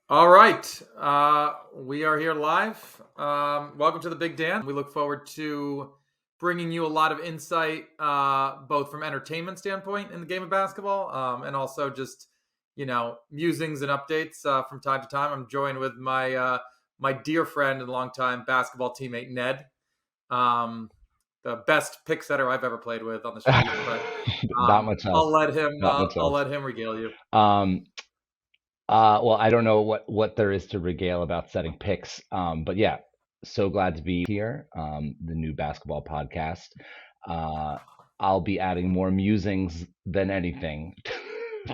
All right. We are here live. Welcome to the Big Dan. We look forward to bringing you a lot of insight, both from entertainment standpoint in the game of basketball, and also just musings and updates from time to time. I'm joined with my dear friend and longtime basketball teammate Ned, um, the best pick setter I've ever played with on the street. But Not much else. I'll let him. Not much I'll else. let him regale you. Um, well, I don't know what there is to regale about setting picks. But yeah, so glad to be here. The new basketball podcast. Uh, I'll be adding more musings than anything,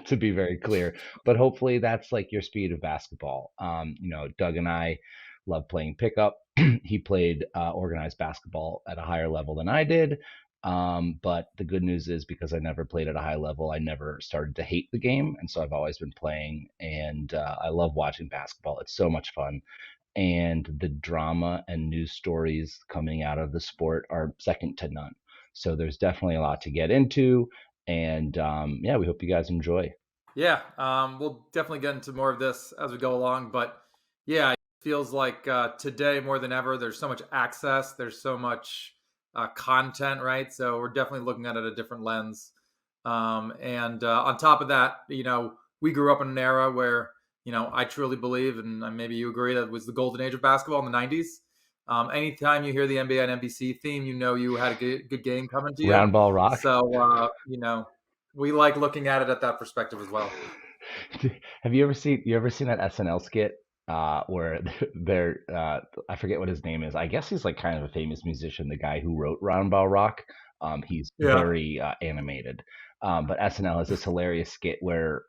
to be very clear. But hopefully that's like your speed of basketball. Doug and I love playing pickup. He played organized basketball at a higher level than I did. But the good news is because I never played at a high level, I never started to hate the game. And so I've always been playing, and I love watching basketball. It's so much fun. And the drama and news stories coming out of the sport are second to none. So there's definitely a lot to get into. And yeah, we hope you guys enjoy. Yeah, we'll definitely get into more of this as we go along. But yeah, it feels like today more than ever, there's so much access, there's so much content, right? So we're definitely looking at it a different lens. And on top of that, we grew up in an era where, I truly believe, and maybe you agree, that was the golden age of basketball in the 90s. Anytime you hear the NBA and NBC theme, you had a good game coming to you. Roundball Rock. So, we like looking at it at that perspective as well. Have you ever seen that SNL skit where they're I forget what his name is. I guess he's like kind of a famous musician, the guy who wrote Roundball Rock. He's Yeah. very animated. But SNL has this hilarious skit where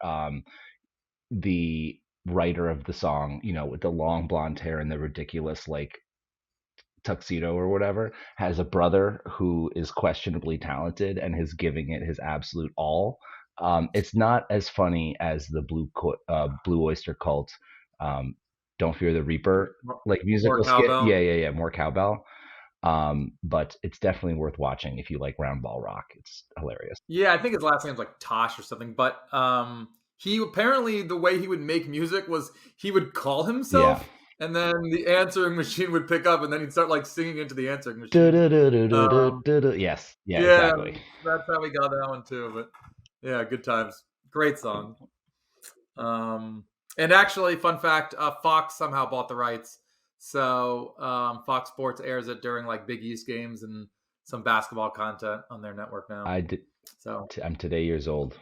the writer of the song, with the long blonde hair and the ridiculous like tuxedo or whatever, has a brother who is questionably talented and is giving it his absolute all. It's not as funny as the Blue Oyster Cult, um, "Don't Fear the Reaper" More, like more musical skit. Yeah, cowbell. yeah, yeah, more cowbell. But it's definitely worth watching if you like Roundball Rock. It's hilarious. Yeah, I think his last name's like Tosh or something. But he apparently the way he would make music was he would call Yeah. himself, and then the answering machine would pick up, and then he'd start like singing into the answering machine. Um, Du-du-du-du-du-du-du. Yes, yeah, yeah, exactly. that's how we got that one too. But yeah, good times. Great song. Um, and actually, fun fact: Fox somehow bought the rights, so Fox Sports airs it during like Big East games and some basketball content on their network now. I did. So I'm today years old.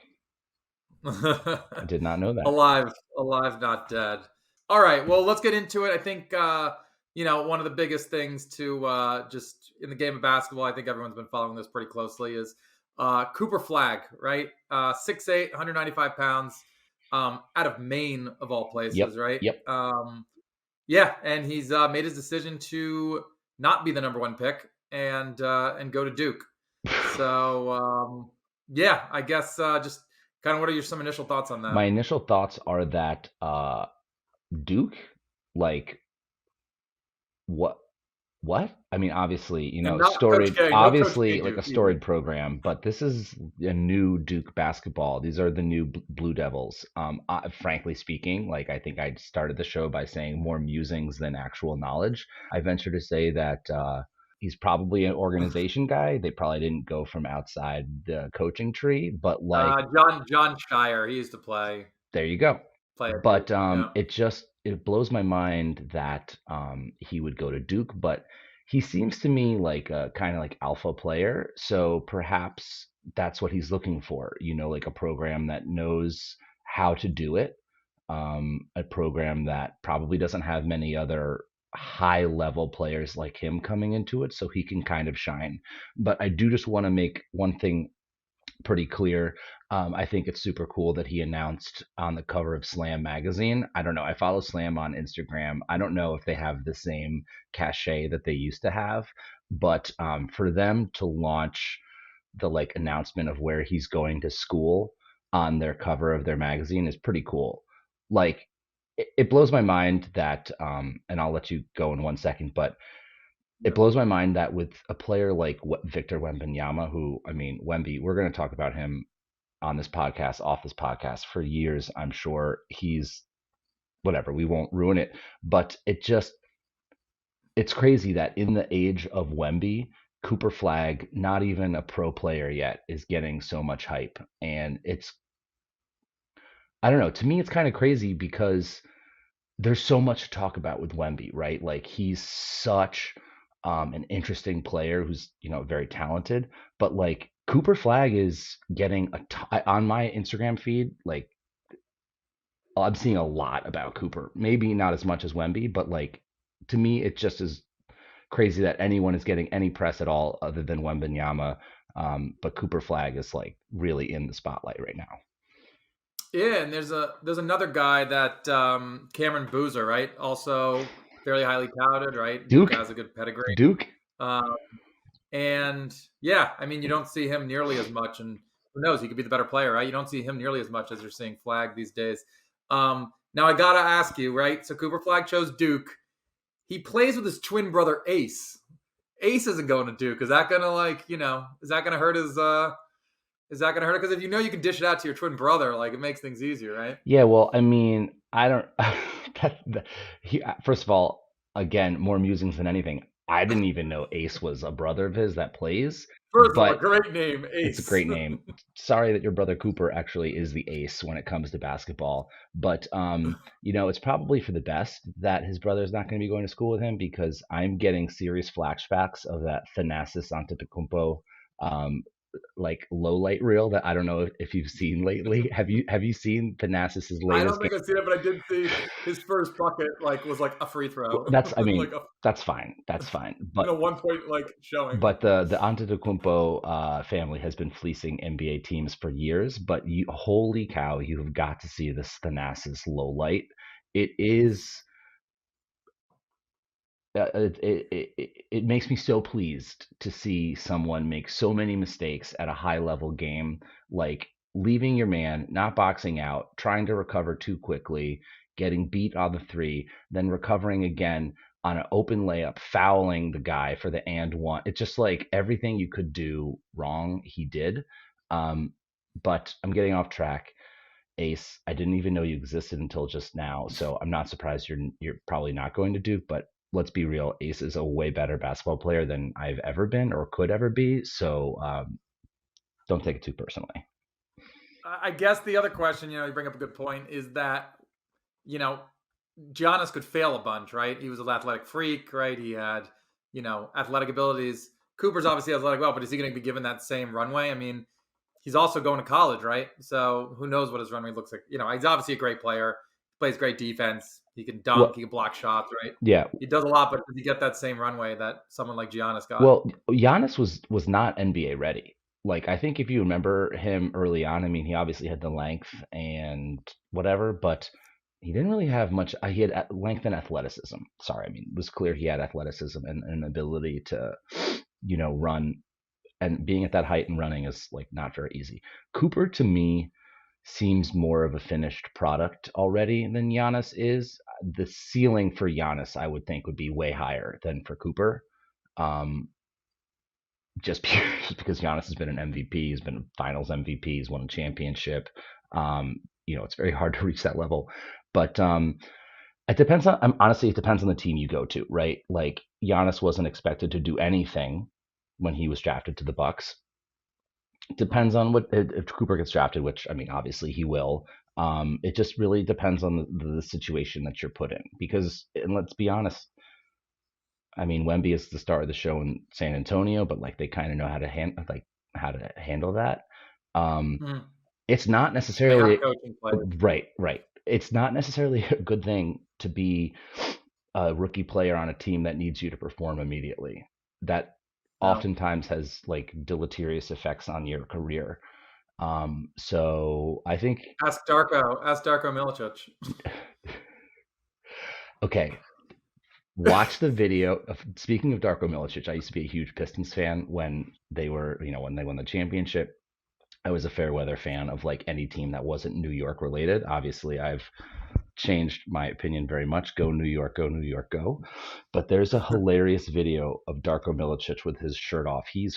I did not know that. alive, alive, not dead. All right, well, let's get into it. I think one of the biggest things to just in the game of basketball, I think everyone's been following this pretty closely, is Cooper Flagg, right? 6'8", 195 pounds, out of Maine of all places, Yep, right? yep. Yeah, and he's made his decision to not be the number one pick and go to Duke. So yeah, I guess just kind of what are your some initial thoughts on My that? initial thoughts are that Duke, like what what? I mean, obviously, And not Coach storied, K, no Coach K obviously like Duke a either. storied program, but this is a new Duke basketball. These are the new Blue Devils. Frankly speaking, like I think I started the show by saying more musings than actual knowledge. I venture to say that he's probably an organization guy. They probably didn't go from outside the coaching tree, but like John Shire, he used to there you go. play at Duke. But Yeah. it blows my mind that he would go to Duke, but he seems to me like a kind of like alpha player. So perhaps that's what he's looking for, like a program that knows how to do it, a program that probably doesn't have many other high level players like him coming into it, so he can kind of shine. But I do just want to make one thing pretty clear. I think it's super cool that he announced on the cover of Slam magazine. I don't know. I follow Slam on Instagram. I don't know if they have the same cachet that they used to have, but for them to launch the like announcement of where he's going to school on their cover of their magazine is pretty cool. Like it blows my mind that, and I'll let you go in 1 second, but it Yeah. blows my mind that with a player like Victor Wembanyama, who, I mean, Wemby, we're going to talk about him on this podcast, off this podcast for years, I'm sure. He's whatever, we won't ruin it. But it's crazy that in the age of Wemby, Cooper Flagg, not even a pro player yet, is getting so much hype. And I don't know, to me, it's kind of crazy because there's so much to talk about with Wemby, right? Like he's such an interesting player who's, very talented, but like Cooper Flagg is getting on my Instagram feed, like I'm seeing a lot about Cooper. Maybe not as much as Wemby, but like to me, it just is crazy that anyone is getting any press at all other than Wembanyama. But Cooper Flagg is like really in the spotlight right now. Yeah, and there's another guy that Cameron Boozer, right? Also fairly highly touted, right? Duke, Has a good pedigree. Duke, Um, and yeah, I mean, you don't see him nearly as much, and who knows? He could be the better player, right? You don't see him nearly as much as you're seeing Flagg these days. Now I gotta ask you, right? So Cooper Flagg chose Duke. He plays with his twin brother Ace. Ace isn't going to Duke. Is that gonna is that gonna hurt his? Is that gonna hurt it? Because if you know you can dish it out to your twin brother, like it makes things easier, right? Yeah, well, I mean, I don't. First of all, again, more musings than anything. I didn't even know Ace was a brother of his that plays, First of all, but great name, it's a Ace. great name. Sorry that your brother Cooper actually is the ace when it comes to basketball, but it's probably for the best that his brother is not going to be going to school with him because I'm getting serious flashbacks of that Thanasis Antetokounmpo um, like low light reel that I don't know if you've seen lately. Have you seen Thanasis's I don't latest game? think I've seen it, but I did see his first bucket was like a free Well, throw, that's I mean like a that's fine. That's fine. But 1 point like showing. but the Antetokounmpo family has been fleecing NBA teams for years. But holy cow, you have got to see this Thanasis low light. It is it makes me so pleased to see someone make so many mistakes at a high level game, like leaving your man, not boxing out, trying to recover too quickly, getting beat on the three, then recovering again on an open layup, fouling the guy for the and one. It's just like everything you could do wrong, he did. Um, but I'm getting off track. Ace, I didn't even know you existed until just now, so I'm not surprised you're probably not going to Duke, but let's be real, Ace is a way better basketball player than I've ever been or could ever be, so don't take it too personally. I guess the other question, you bring up a good point, is that you know Giannis could fail a bunch, right? He was an athletic freak, right? He had athletic abilities. Cooper's obviously athletic well, but is he going to be given that same runway? I mean, he's also going to college, right? So who knows what his runway looks like? He's obviously a great player, plays great defense. He can dunk, Well, he can block shots, right? yeah. He does a lot, but does he get that same runway that someone like Giannis got? Well, Giannis was not NBA ready. Like I think if you remember him early on, I mean, he obviously had the length and whatever, but he didn't really have much. He had length and athleticism. Sorry, I mean, it was clear he had athleticism and an ability to, run. And being at that height and running is like not very easy. Cooper to me seems more of a finished product already than Giannis is. The ceiling for Giannis, I would think, would be way higher than for Cooper. Um, just because Giannis has been an MVP, he's been a Finals MVP, he's won a championship. It's very hard to reach that level, but it depends on. Honestly, it depends on the team you go to, right? Like Giannis wasn't expected to do anything when he was drafted to the Bucks. It depends on what if Cooper gets drafted, which I mean, obviously he will. It just really depends on the situation that you're put in. Because, and let's be honest, I mean, Wemby is the star of the show in San Antonio, but like they kind of know how to handle that. Um, Mm. it's not They have necessarily coaching players. right. It's not necessarily a good thing to be a rookie player on a team that needs you to perform immediately. That No. oftentimes has like deleterious effects on your career. So I think Ask Darko. Ask Darko Milicic. okay, watch the video of speaking of Darko Milicic. I used to be a huge Pistons fan when they were, when they won the championship. I was a fair weather fan of like any team that wasn't New York related. Obviously, I've changed my opinion very much. Go New York, go New York, go. But there's a hilarious video of Darko Milicic with his shirt off. He's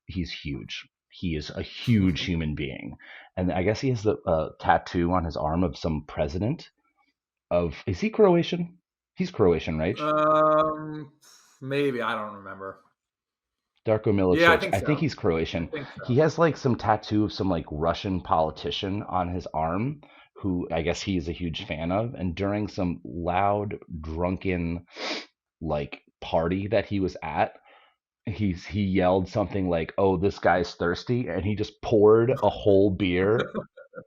huge. He is a huge human being, and I guess he has the tattoo on his arm of some president. is he Croatian? He's Croatian, right? Um, maybe I don't remember. Darko Yeah, I Milicic. think I think so. he's I Croatian. think He so. has like some tattoo of some like Russian politician on his arm who I guess he is a huge fan of. And during some loud, drunken like party that he was at, he yelled something like, "Oh, this guy's thirsty," and he just poured a whole beer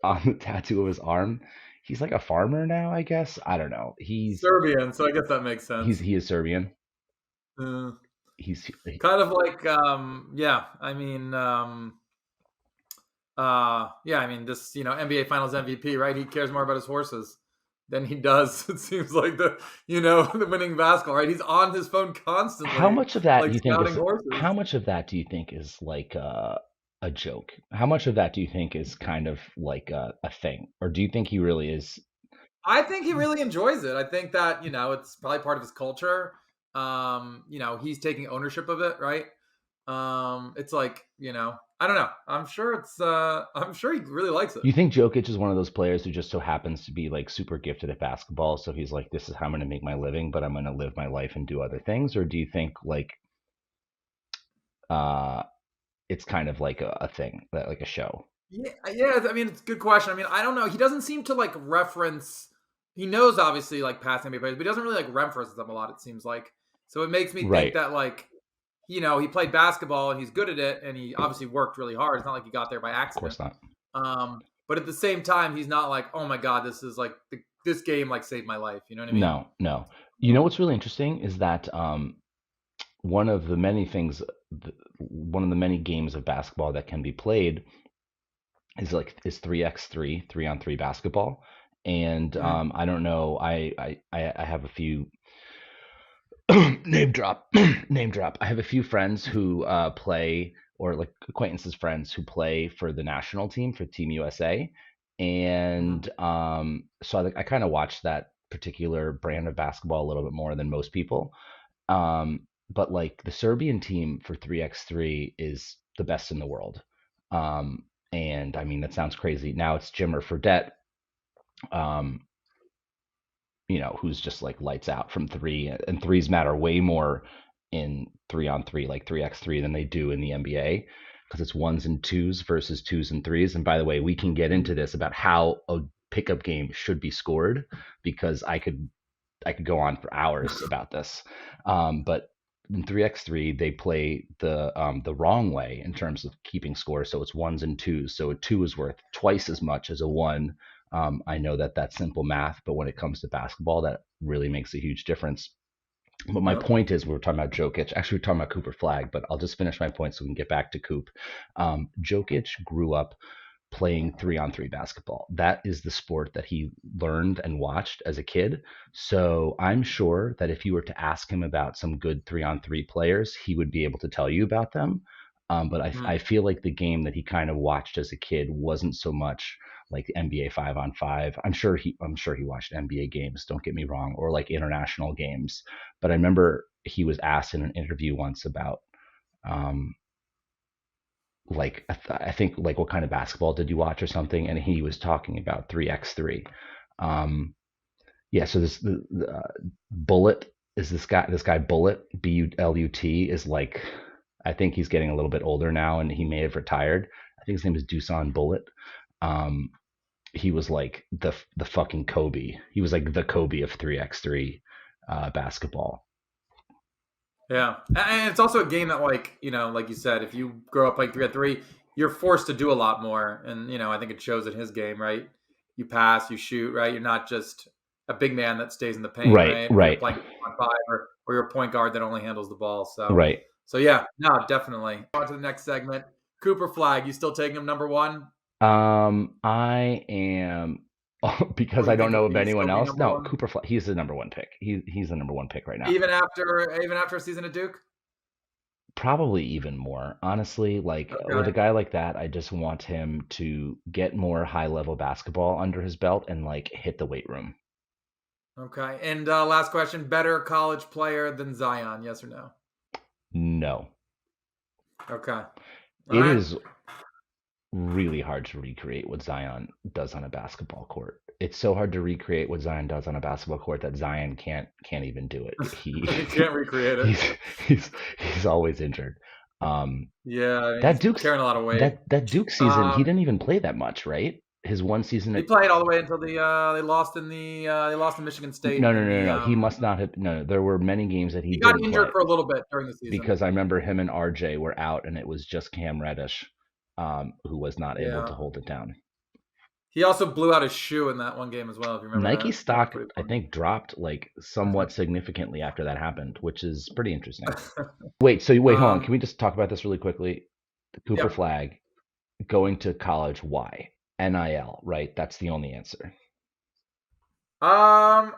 on the tattoo of his arm. He's like a farmer now, I guess. I don't know. Serbian, so I guess that makes sense. He is Serbian. Uh, He's kind of like, yeah. I mean, yeah. I mean, this NBA Finals MVP, right? He cares more about his horses than he does. It seems like the winning basketball, right? He's on his phone how constantly, much of that do like you think scouting is how horses. much of that do you think is like a joke? How much of that do you think is kind of like a thing, or do you think he really is? I think he really enjoys it. I think that, it's probably part of his culture. He's taking ownership of it, right? It's like, I don't know. I'm sure he really likes it. You think Jokic is one of those players who just so happens to be like super gifted at basketball, so he's like, this is how I'm going to make my living, but I'm going to live my life and do other things, or do you think like uh it's kind of like a thing that like a show? Yeah, yeah. I mean, it's a good question. I mean, I don't know. He doesn't seem to like reference. He knows obviously like past NBA players, but he doesn't really like reference them a lot. It seems like so. It makes me think Right. that like he played basketball and he's good at it, and he obviously worked really hard. It's not like he got there by Of course accident. not. But at the same time, he's not like, oh my god, this is like this game like saved my life. You know what I mean? No, no. You know what's really interesting is that one of the many things, one of the many games of basketball that can be played is 3x3, 3-on-3 basketball. And Mhm. I don't know, I have a few name drop, name drop. I have a few friends who play, or like acquaintances, friends who play for the national team for Team USA, Mhm. and so I kind of watch that particular brand of basketball a little bit more than most people. But like the Serbian team for 3x3 is the best in the world. And I mean, that sounds crazy. Now it's Jimmer Fredette, um, who's just like lights out from three, and threes matter way more in 3-on-3, like 3x3, than they do in the NBA because it's ones and twos versus twos and threes. And by the way, we can get into this about how a pickup game should be scored because I could go on for hours about this. But in 3x3, they play the wrong way in terms of keeping score. So it's ones and twos. So a two is worth twice as much as a one. I know that that's simple math, but when it comes to basketball, that really makes a huge difference. But my Yep. point is, we are talking about Jokic. Actually, we're talking about Cooper Flagg, but I'll just finish my point so we can get back to Coop. Jokic grew up playing 3-on-3 basketball. That is the sport that he learned and watched as a kid. So I'm sure that if you were to ask him about some good 3-on-3 players, he would be able to tell you about them. But I Mhm. feel like the game that he kind of watched as a kid wasn't so much like NBA 5-on-5. I'm sure he watched NBA games. Don't get me wrong, or like international games. But I remember he was asked in an interview once about um, like I think like what kind of basketball did you watch or something, and he was talking about 3x3. Um, yeah, so the Bullet is this guy Bullet Bulut is like I think he's getting a little bit older now, and he may have retired. I think his name is Dusan Bullet. Um, he was like the fucking Kobe. He was like the Kobe of 3x3 basketball. Yeah, and it's also a game that, like like you said, if you grow up playing 3-on-3, you're forced to do a lot more, and I think it shows in his game, right? You pass, you shoot, right? You're not just a big man that stays in the paint, Right, right? Or you're right, playing 5 or you're a point guard that only handles the ball. right. So yeah, no, definitely. On to the next segment. Cooper Flag, you still taking him number one, I am because or I you don't think know of he anyone still be else. number No, one He's the number one pick. He's the number one pick right now. even after a season at Duke? Probably even more. Honestly, like with a Okay, guy like that, I just want him to get more high level basketball under his belt and like hit the weight room. okay. And last question: better college player than Zion? Yes or no? No. Okay. All It right. is really hard to recreate what Zion does on a basketball court. it's so hard to recreate what Zion does on a basketball court that Zion can't even do it. You can't recreate it. He's he's he's always injured. Um, Yeah, I mean, that he's Duke's carrying a lot of weight. that Duke season, he didn't even play that much, right? His one season He at played all the way until they lost in Michigan State in the no. He must not have. No, there were many games that he he got didn't injured play for a little bit during the season. because I remember him and RJ were out, and it was just Cam Reddish, who was not able to Yeah. hold it down. He also blew out his shoe in that one game as well, if you remember Nike that. That was stock, pretty I funny. think, dropped like somewhat significantly after that happened, which is pretty interesting. Wait, hold on. Can we just talk about this really quickly? Cooper Yep. Flagg going to college. Why? NIL, right? That's the only answer. Yeah,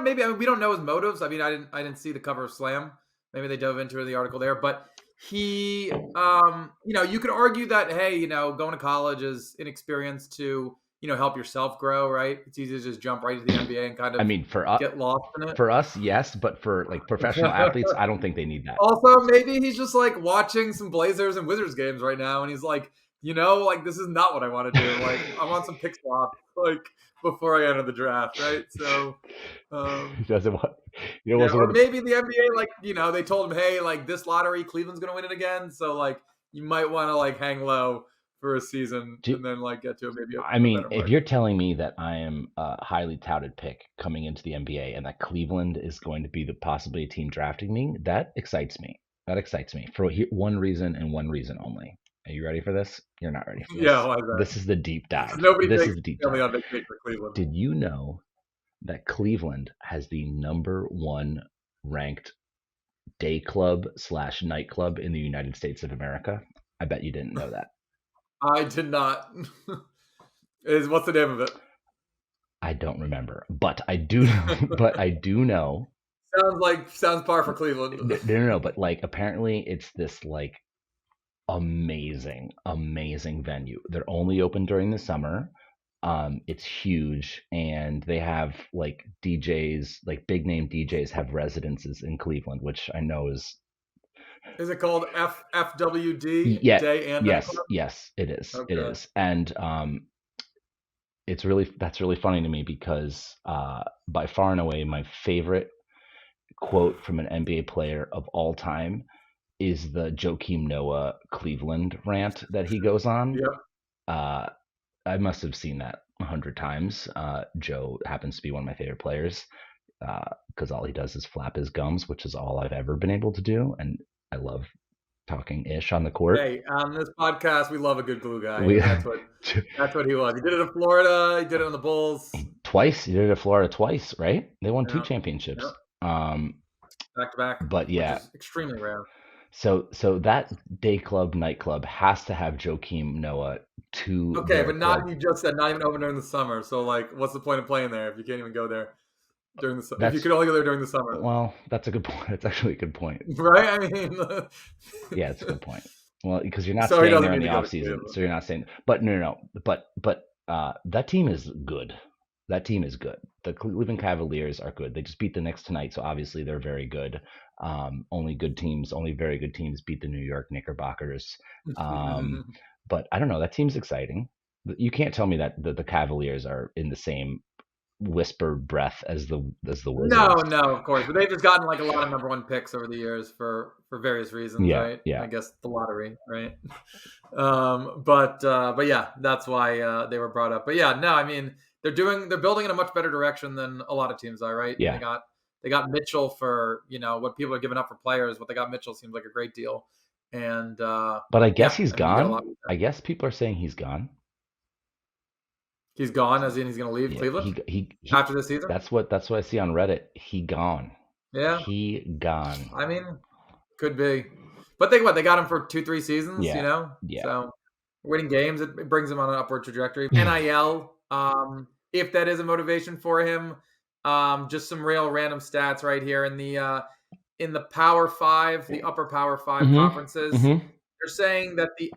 maybe. I mean, we don't know his motives. I mean, I didn't see the cover of Slam. Maybe they dove into the article there, but he, you could argue that, hey, going to college is inexperienced to, help yourself grow, right? It's easy to just jump right into the NBA and kind I of mean, get lost in it. for us, yes, but for like professional athletes, I don't think they need that. Also, maybe he's just like watching some Blazers and Wizards games right now, and he's like, like this is not what I want to do. Like, I want some pick swap, like before I enter the draft, right? So, He doesn't want, or maybe the NBA, like, they told him, hey, like this lottery, Cleveland's gonna win it again, so like you might want to like hang low for a season and then like get to maybe I a mean, better if mark. you're telling me that I am a highly touted pick coming into the NBA and that Cleveland is going to be possibly a team drafting me, that excites me. That excites me for one reason and one reason only. Are you ready for this? You're not ready for this. Yeah, why is that? This is the deep dive. Nobody this takes is the deep family dive. on vacation for Cleveland. Did you know that Cleveland has the #1 ranked day club / nightclub in the United States of America? I bet you didn't know that. I did not. What's the name of it? I don't remember, but I do. But I do know. Sounds par for Cleveland. No. But like, apparently, it's this like amazing venue. They're only open during the summer. It's huge, and they have like DJs, like big name DJs, have residences in Cleveland, which I know is. Is it called FWD? Yeah. Day and Yes. Nightclub? Yes. It is. Okay. It is, and that's really funny to me because by far and away my favorite quote from an NBA player of all time is the Joakim Noah Cleveland rant that he goes on. Yep. I must have seen that 100 times. Joe happens to be one of my favorite players because all he does is flap his gums, which is all I've ever been able to do, and I love talking ish on the court. Hey, on this podcast, we love a good glue guy. That's what he was. He did it in Florida. He did it on the Bulls. Twice. He did it at Florida twice, right? They won 2 championships. Yep. Back to back. But yeah, which is extremely rare. So that day club, nightclub has to have Joakim Noah to. Okay, but you just said not even open during the summer. So like, what's the point of playing there if you can't even go there during the summer? If you could only go there during the summer. Well, that's a good point. That's actually a good point. Right? I mean, yeah, it's a good point. Well, because you're not staying there in the off season, so you're not saying. But no. But that team is good. That team is good. The Cleveland Cavaliers are good. They just beat the Knicks tonight, so obviously they're very good. Only very good teams beat the New York Knickerbockers. But I don't know. That team's exciting. You can't tell me that the Cavaliers are in the same whispered breath as the Wizards. No, of course. But they've just gotten like a lot of #1 picks over the years for various reasons, right? Yeah. I guess the lottery, right? But yeah, that's why they were brought up. But yeah, no, I mean they're building in a much better direction than a lot of teams are, right? Yeah. They got Mitchell for what people are giving up for players. What they got Mitchell seems like a great deal. And but I guess he's gone. I guess people are saying he's gone. He's gone, as in he's going to leave Cleveland he after the season. That's what I see on Reddit. He gone. Yeah, he gone. I mean, could be, but think what they got him for 2-3 seasons. Yeah. So winning games, it brings him on an upward trajectory. NIL, if that is a motivation for him, just some real random stats right here in the Power 5, the upper Power 5 conferences. They're saying that the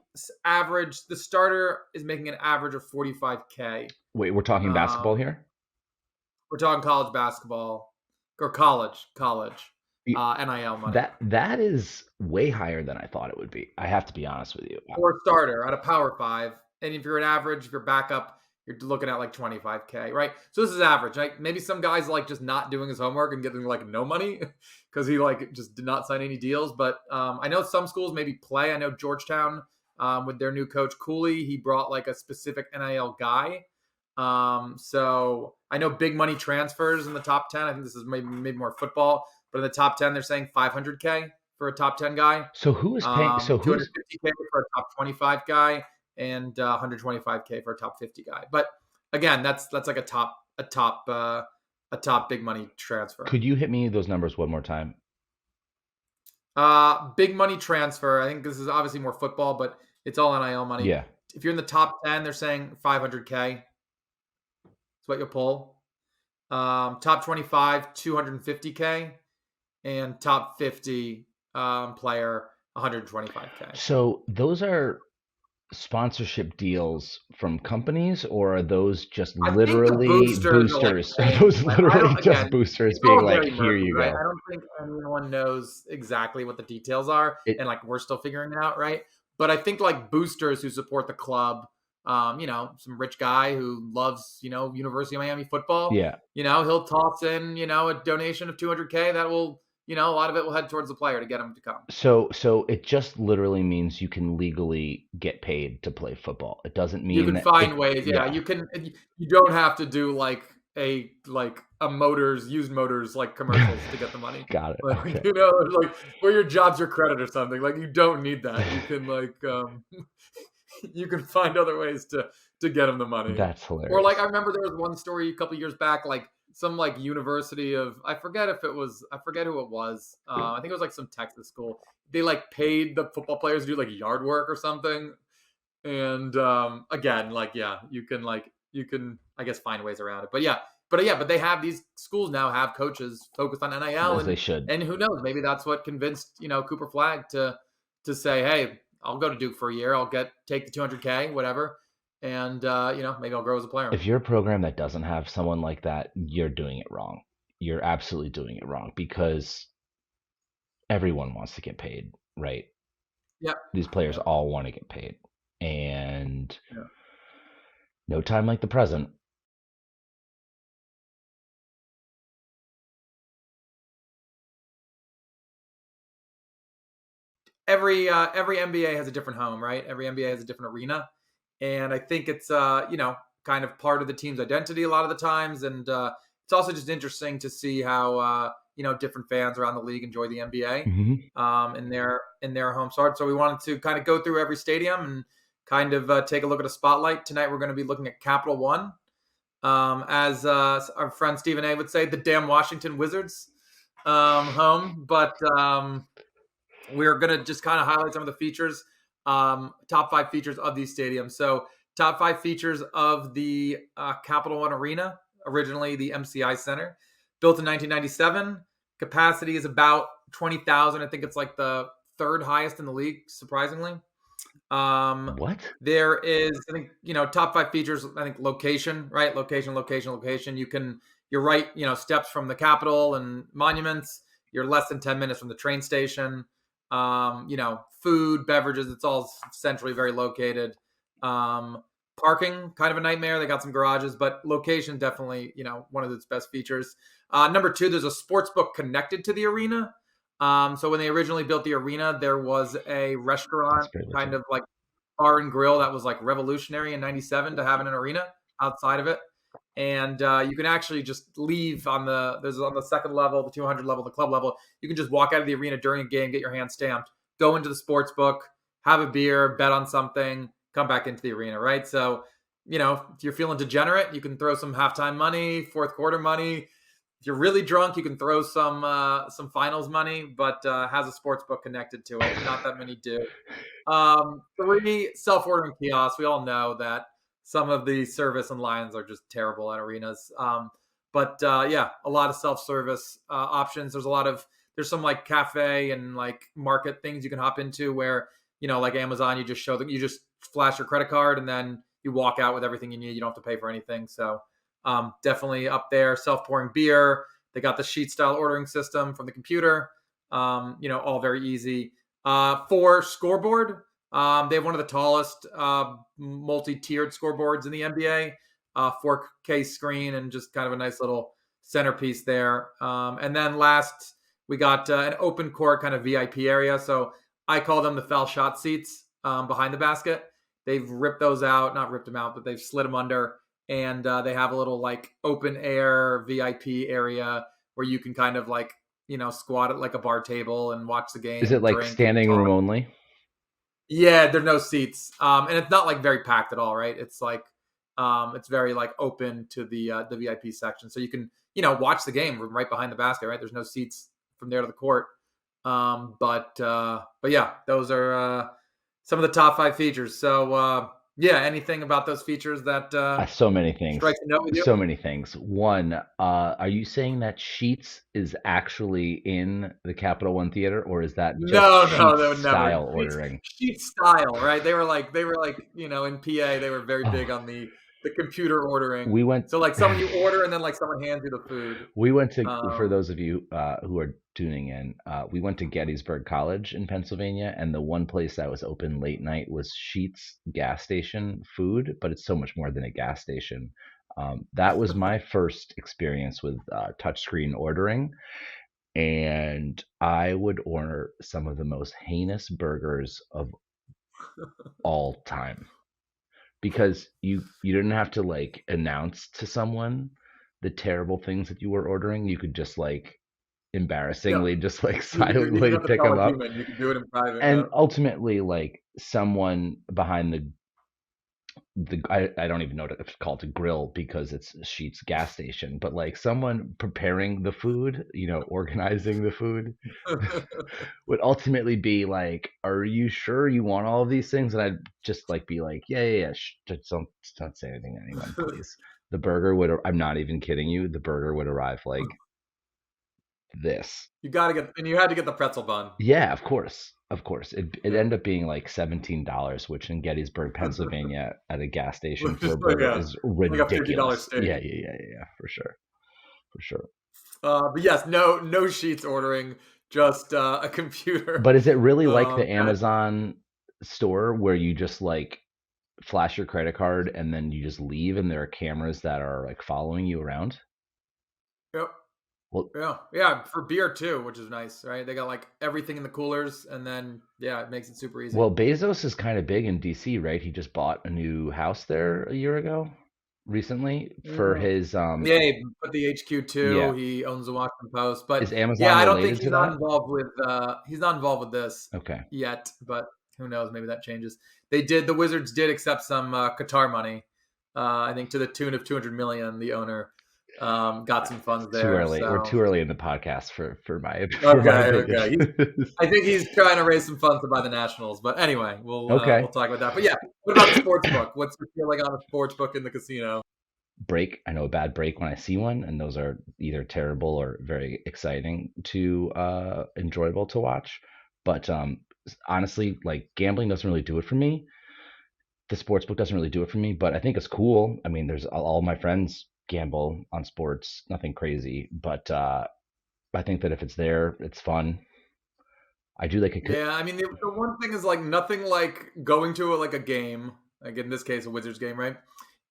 starter is making an average of $45K. Wait, we're talking basketball here? We're talking college basketball or college NIL money. That is way higher than I thought it would be. I have to be honest with you. For a starter at a Power 5, and if you're an average, if you're backup, you're looking at like 25K, right? So this is average. Right? Maybe some guys like just not doing his homework and getting like no money because he like just did not sign any deals. But I know some schools maybe play. I know Georgetown with their new coach Cooley, he brought like a specific NIL guy. So I know big money transfers in the top 10. I think this is maybe more football, but in the top 10, they're saying 500K for a top 10 guy, So who is paying? So who's 250K for a top 25 guy, and 125K for a top 50 guy. But again, that's like a top big money transfer. could you hit me those numbers one more time? Big money transfer. I think this is obviously more football, but it's all NIL money. Yeah. If you're in the top 10, they're saying 500K. That's what you'll pull. Top 25, 250K, and top 50 player, 125K. So those are sponsorship deals from companies, or are those just I think the literally boosters are like boosters? Are paying. those I literally don't. just Again, boosters it's being all like, very here murky, you right? go? I don't think anyone knows exactly what the details are, It, and like we're still figuring it out, right? But I think like boosters who support the club, some rich guy who loves, University of Miami football, yeah. he'll toss in, a donation of 200K that will, a lot of it will head towards the player to get him to come. So it just literally means you can legally get paid to play football. It doesn't You mean can that find ways. Yeah, yeah, you can. You don't have to do like a used motors like commercials to get the money. got it. Like Okay. like where your job's your credit or something. Like you don't need that. You can you can find other ways to get them the money. That's Or like hilarious. I remember there was one story a couple years back, like some like university of I forget who it was. I think it was like some Texas school. They like paid the football players to do like yard work or something. And again, like yeah, you can I guess find ways around it. But they have these schools now have coaches focused on NIL, As they should. and who knows, maybe that's what convinced Cooper Flagg to say, hey, I'll go to Duke for a year, I'll take the 200K, whatever, and maybe I'll grow as a player. If you're a program that doesn't have someone like that, you're doing it wrong. You're absolutely doing it wrong because everyone wants to get paid, right? Yeah, These players yeah, all want to get paid. And yeah. no time like the present. Every NBA has a different home, right? Every NBA has a different arena, and I think it's kind of part of the team's identity a lot of the times, and it's also just interesting to see how different fans around the league enjoy the NBA Mm-hmm. in their home start. So we wanted to kind of go through every stadium and kind of take a look at a spotlight. Tonight we're going to be looking at Capital One, as our friend Stephen A would say, the damn Washington Wizards home, but. We're going to just kind of highlight some of the features, top 5 features of these stadiums. So top 5 features of the Capital One Arena, originally the MCI Center, built in 1997. Capacity is about 20,000. I think it's like the third highest in the league, surprisingly. What? There is, I think, top 5 features, I think location, right? Location. You're right, steps from the Capitol and monuments. You're less than 10 minutes from the train station. Food, beverages, it's all centrally very located. Parking, kind of a nightmare. They got some garages, but location definitely, one of its best features. Number 2, there's a sports book connected to the arena. So when they originally built the arena, there was a restaurant, kind of like bar and grill that was like revolutionary in 97 to have in an arena outside of it. And you can actually just leave on the second level, the 200 level, the club level. You can just walk out of the arena during a game, get your hand stamped, go into the sports book, have a beer, bet on something, come back into the arena, right? So, if you're feeling degenerate, you can throw some halftime money, fourth quarter money. If you're really drunk, you can throw some finals money, but has a sports book connected to it. Not that many do. 3 self-ordering kiosks. We all know that some of the service and lines are just terrible at arenas. But a lot of self-service options. There's some like cafe and like market things you can hop into where, like Amazon, you just flash your credit card and then you walk out with everything you need. You don't have to pay for anything. So definitely up there. Self-pouring beer. They got the sheet style ordering system from the computer. All very easy. For scoreboard, they have one of the tallest multi-tiered scoreboards in the NBA. 4K screen and just kind of a nice little centerpiece there. And then last, we got an open court kind of VIP area. So I call them the foul shot seats behind the basket. They've ripped those out, not ripped them out, but they've slid them under. And they have a little like open air VIP area where you can kind of like, squat at like a bar table and watch the game Is it and like drink and standing talk. room only? Yeah, there's no seats. And it's not like very packed at all, right? It's like it's very like open to the VIP section. So you can, watch the game from right behind the basket, right? There's no seats from there to the court. But yeah, those are some of the top 5 features. So yeah, anything about those features that So many things. strikes a note with you? So many things. One, are you saying that Sheets is actually in the Capital One Theater, or is that just No, no, Sheets they would never. style ordering? Sheet style, right? They were like, in PA, they were very big Oh, on the computer ordering. we went. So like someone you order and then like someone hands you the food. We went to, for Um, those of you who are tuning in, we went to Gettysburg College in Pennsylvania, and the one place that was open late night was Sheets gas station food, but it's so much more than a gas station. That was my first experience with touchscreen ordering, and I would order some of the most heinous burgers of all time because you didn't have to like announce to someone the terrible things that you were ordering. You could just like yeah, embarrassingly just like you didn't silently have to pick tell them a up. human. You could do it in private. And Yeah. ultimately, like someone behind the I don't even know what it's called, a grill, because it's Sheet's gas station, but like someone preparing the food, organizing the food would ultimately be like, "Are you sure you want all of these things?" And I'd just like be like, "Yeah, yeah, yeah. Just don't say anything to anyone, please." The burger would. I'm not even kidding you. The burger would arrive like this. You got to and you had to get the pretzel bun, Yeah, of course, of course. It yeah. ended up being like $17, which in Gettysburg, Pennsylvania, at a gas station for a Just like burger is like a $50 ridiculous. steak. Yeah, yeah, yeah, yeah, yeah, for sure, for sure. But yes, no sheets ordering, just a computer. But is it really like the That Amazon store where you just like flash your credit card and then you just leave and there are cameras that are like following you around? Yep. Well, Yeah, yeah, for beer too, which is nice, right? They got like everything in the coolers, and then yeah, it makes it super easy. well, Bezos is kind of big in DC, right? He just bought a new house there a year ago, recently for Mm. his Yeah, he put the HQ too. yeah. He owns the Washington Post, but Is yeah, Amazon I don't think related to that? he's not involved with this Okay. yet. But who knows? Maybe that changes. The Wizards did accept some Qatar money. I think to the tune of 200 million. The owner got some funds Too there. early. We're So too early in the podcast for my for my okay, opinion. okay. I think he's trying to raise some funds to buy the Nationals. But anyway, we'll Okay. talk about that. But yeah, what about the sports book? What's your feeling on the sports book in the casino? Break. I know a bad break when I see one, and those are either terrible or very exciting to enjoyable to watch. But honestly, like gambling doesn't really do it for me. The sports book doesn't really do it for me, but I think it's cool. I mean, there's all my friends gamble on sports, nothing crazy, but I think that if it's there, it's fun. I do like a Yeah, I mean the one thing is like nothing like going to like a game, like in this case a Wizards game, right?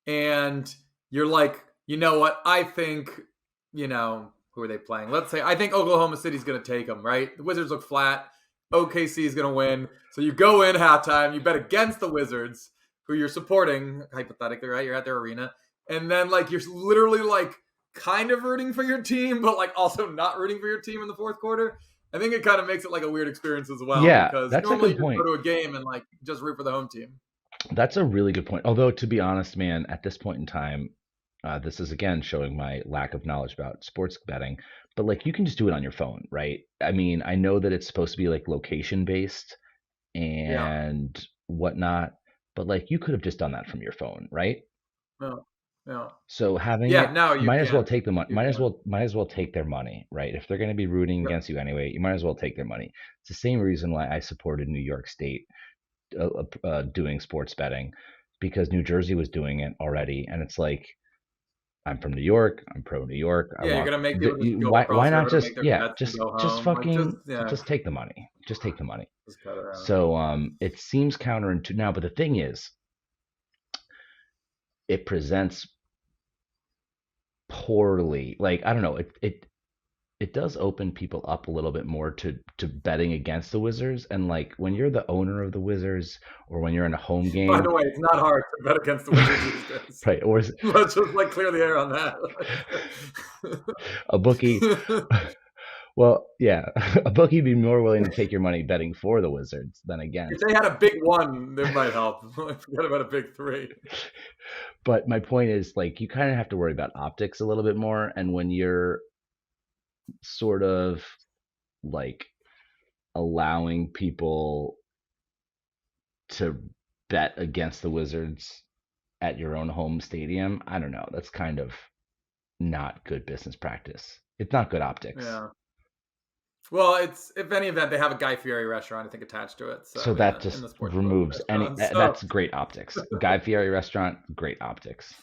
And you're like, you know what? I think, who are they playing? Let's say I think Oklahoma City's going to take them, right? The Wizards look flat. OKC is going to win. So you go in halftime, you bet against the Wizards, who you're supporting hypothetically, right? You're at their arena, and then like you're literally like kind of rooting for your team, but like also not rooting for your team in the fourth quarter. I think it kind of makes it like a weird experience as well yeah, because that's a normally good you just go point. to a game and like just root for the home team. That's a really good point. Although, to be honest, man, at this point in time, this is again showing my lack of knowledge about sports betting, but like you can just do it on your phone, right? I mean, I know that it's supposed to be like location based Yeah. and whatnot, but like you could have just done that from your phone, right? No. No. So having Yeah, it, no, you might as well can. take the money. You can. Might as well take their money, right? If they're going to be rooting Yep. against you anyway, you might as well take their money. It's the same reason why I supported New York State doing sports betting because New Jersey was doing it already, and it's like I'm from New York, I'm pro New York. I Yeah, you're want gonna make people just go why across the not river to just make their yeah bets and go just home. Like fucking yeah, just take the money, just take the money. just cut around. So it seems counterintuitive now, but the thing is, it presents poorly. Like, I don't know, it does open people up a little bit more to betting against the Wizards. And like when you're the owner of the Wizards or when you're in a home By game, the way, it's not hard to bet against the Wizards these days. right? Or Let's just like clear the air on that. a bookie, well, yeah, a bookie would be more willing to take your money betting for the Wizards than If against. they had a big one, it might help. Forget about a big three. But my point is, like, you kind of have to worry about optics a little bit more. And when you're sort of like allowing people to bet against the Wizards at your own home stadium, I don't know. That's kind of not good business practice. It's not good optics. Yeah. Well, it's if any event they have a Guy Fieri restaurant I think attached to it. So So that in just the sports book removes any. restaurant. So That's great optics. Guy Fieri restaurant, great optics.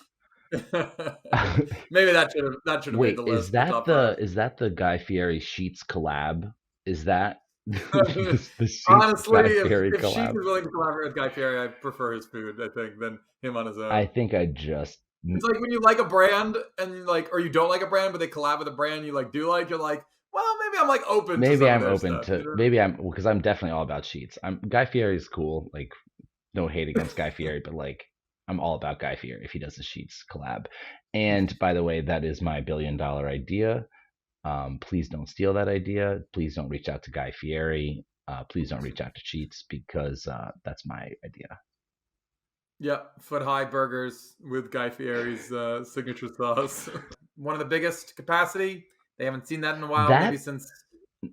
maybe that should have made Wait, the list, the top five. is that the Guy Fieri Sheets collab? Is that the Sheets Honestly, Guy Fieri if Sheets collab? is willing to collaborate with Guy Fieri, I prefer his food, I think, than him on his I own. think I just It's like when you like a brand and like, or you don't like a brand, but they collab with a brand you like do like, you're like, well, maybe I'm like open to maybe some of I'm their open stuff, to maybe I'm because I'm definitely all about Sheets. I'm Guy Fieri's cool. Like no hate against Guy Fieri, but like I'm all about Guy Fieri if he does the Sheets collab. And by the way, that is my $1 billion idea. Please don't steal that idea. Please don't reach out to Guy Fieri. Please don't reach out to Cheats because that's my idea. Yep, foot high burgers with Guy Fieri's signature sauce. One of the biggest capacity. They haven't seen that in a while, maybe That since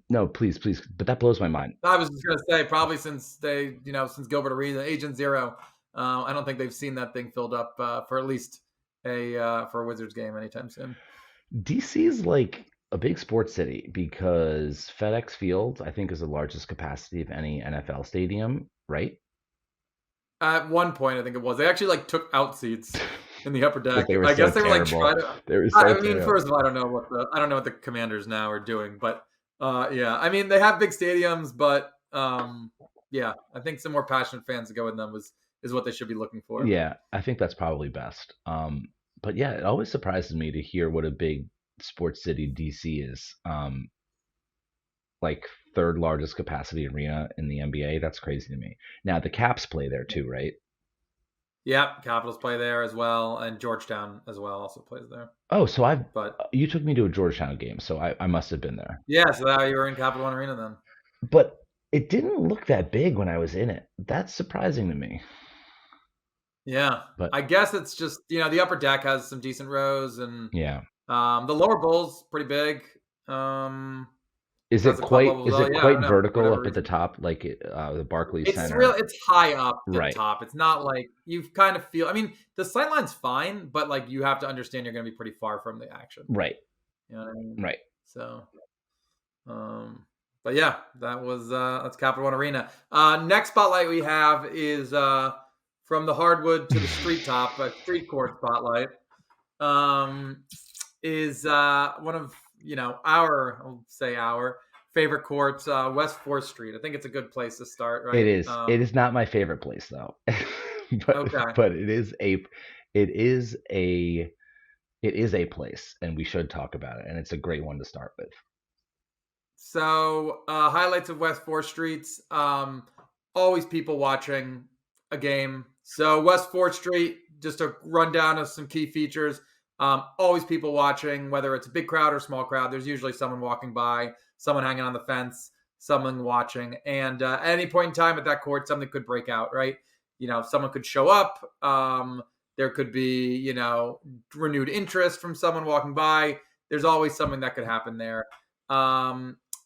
no, please, please, but that blows my mind. I was just gonna say probably since since Gilbert Arenas, Agent Zero. I don't think they've seen that thing filled up for at least for a Wizards game anytime soon. DC is like a big sports city because FedEx Field, I think, is the largest capacity of any NFL stadium, right? At one point, I think it was. They actually like took out seats in the upper deck. They were I so guess they were like terrible. trying to. They were so I mean, terrible. first of all, I don't know what the Commanders now are doing, but yeah, I mean they have big stadiums, but yeah, I think some more passionate fans to go in them is what they should be looking for. Yeah, I think that's probably best. But yeah, it always surprises me to hear what a big sports city DC is. Like third largest capacity arena in the NBA. That's crazy to me. Now the Caps play there too, right? Yeah, Capitals play there as well, and Georgetown as well also plays there. Oh, so But you took me to a Georgetown game, so I must have been there. yeah, so that you were in Capital One Arena then. But it didn't look that big when I was in it. That's surprising to me. Yeah, But I guess it's just the upper deck has some decent rows, and yeah. the lower bowl's pretty big. Is Has it a club quite level is as well. it Yeah, I quite don't know, for vertical whatever up at the reason. top, like the Barclays It's real. Center? It's high up at Right, top. It's not like you kind of feel. I mean, the sight line's fine, but like you have to understand you're going to be pretty far from the action. right, You know what I mean? right. So, but yeah, that's Capital One Arena. Next spotlight we have is from the hardwood to the street top, a street court spotlight. Is one of our favorite courts, West 4th Street. I think it's a good place to start, right? It is. It is not my favorite place though, Okay. but it is a place, and we should talk about it, and it's a great one to start with. So highlights of West 4th Streets. Always people watching a game. So West 4th Street, just a rundown of some key features. Always people watching, whether it's a big crowd or small crowd. There's usually someone walking by, someone hanging on the fence, someone watching. And at any point in time at that court, something could break out, right? Someone could show up. There could be, renewed interest from someone walking by. There's always something that could happen there.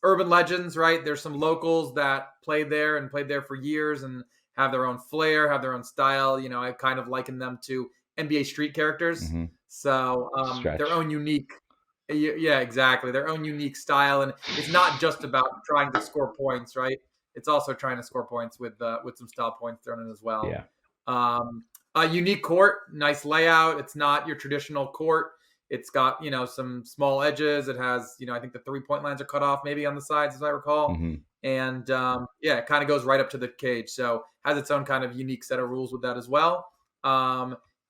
Urban legends, right? There's some locals that played there for years and have their own flair, have their own style. I kind of liken them to NBA street characters. Mm-hmm. So their own unique, yeah, exactly, their own unique style, and it's not just about trying to score points, right? It's also trying to score points with some style points thrown in as well. Yeah. A unique court, nice layout. It's not your traditional court. It's got some small edges. It has I think the 3-point lines are cut off maybe on the sides as I recall. Mm-hmm. And it kind of goes right up to the cage. So has its own kind of unique set of rules with that as well.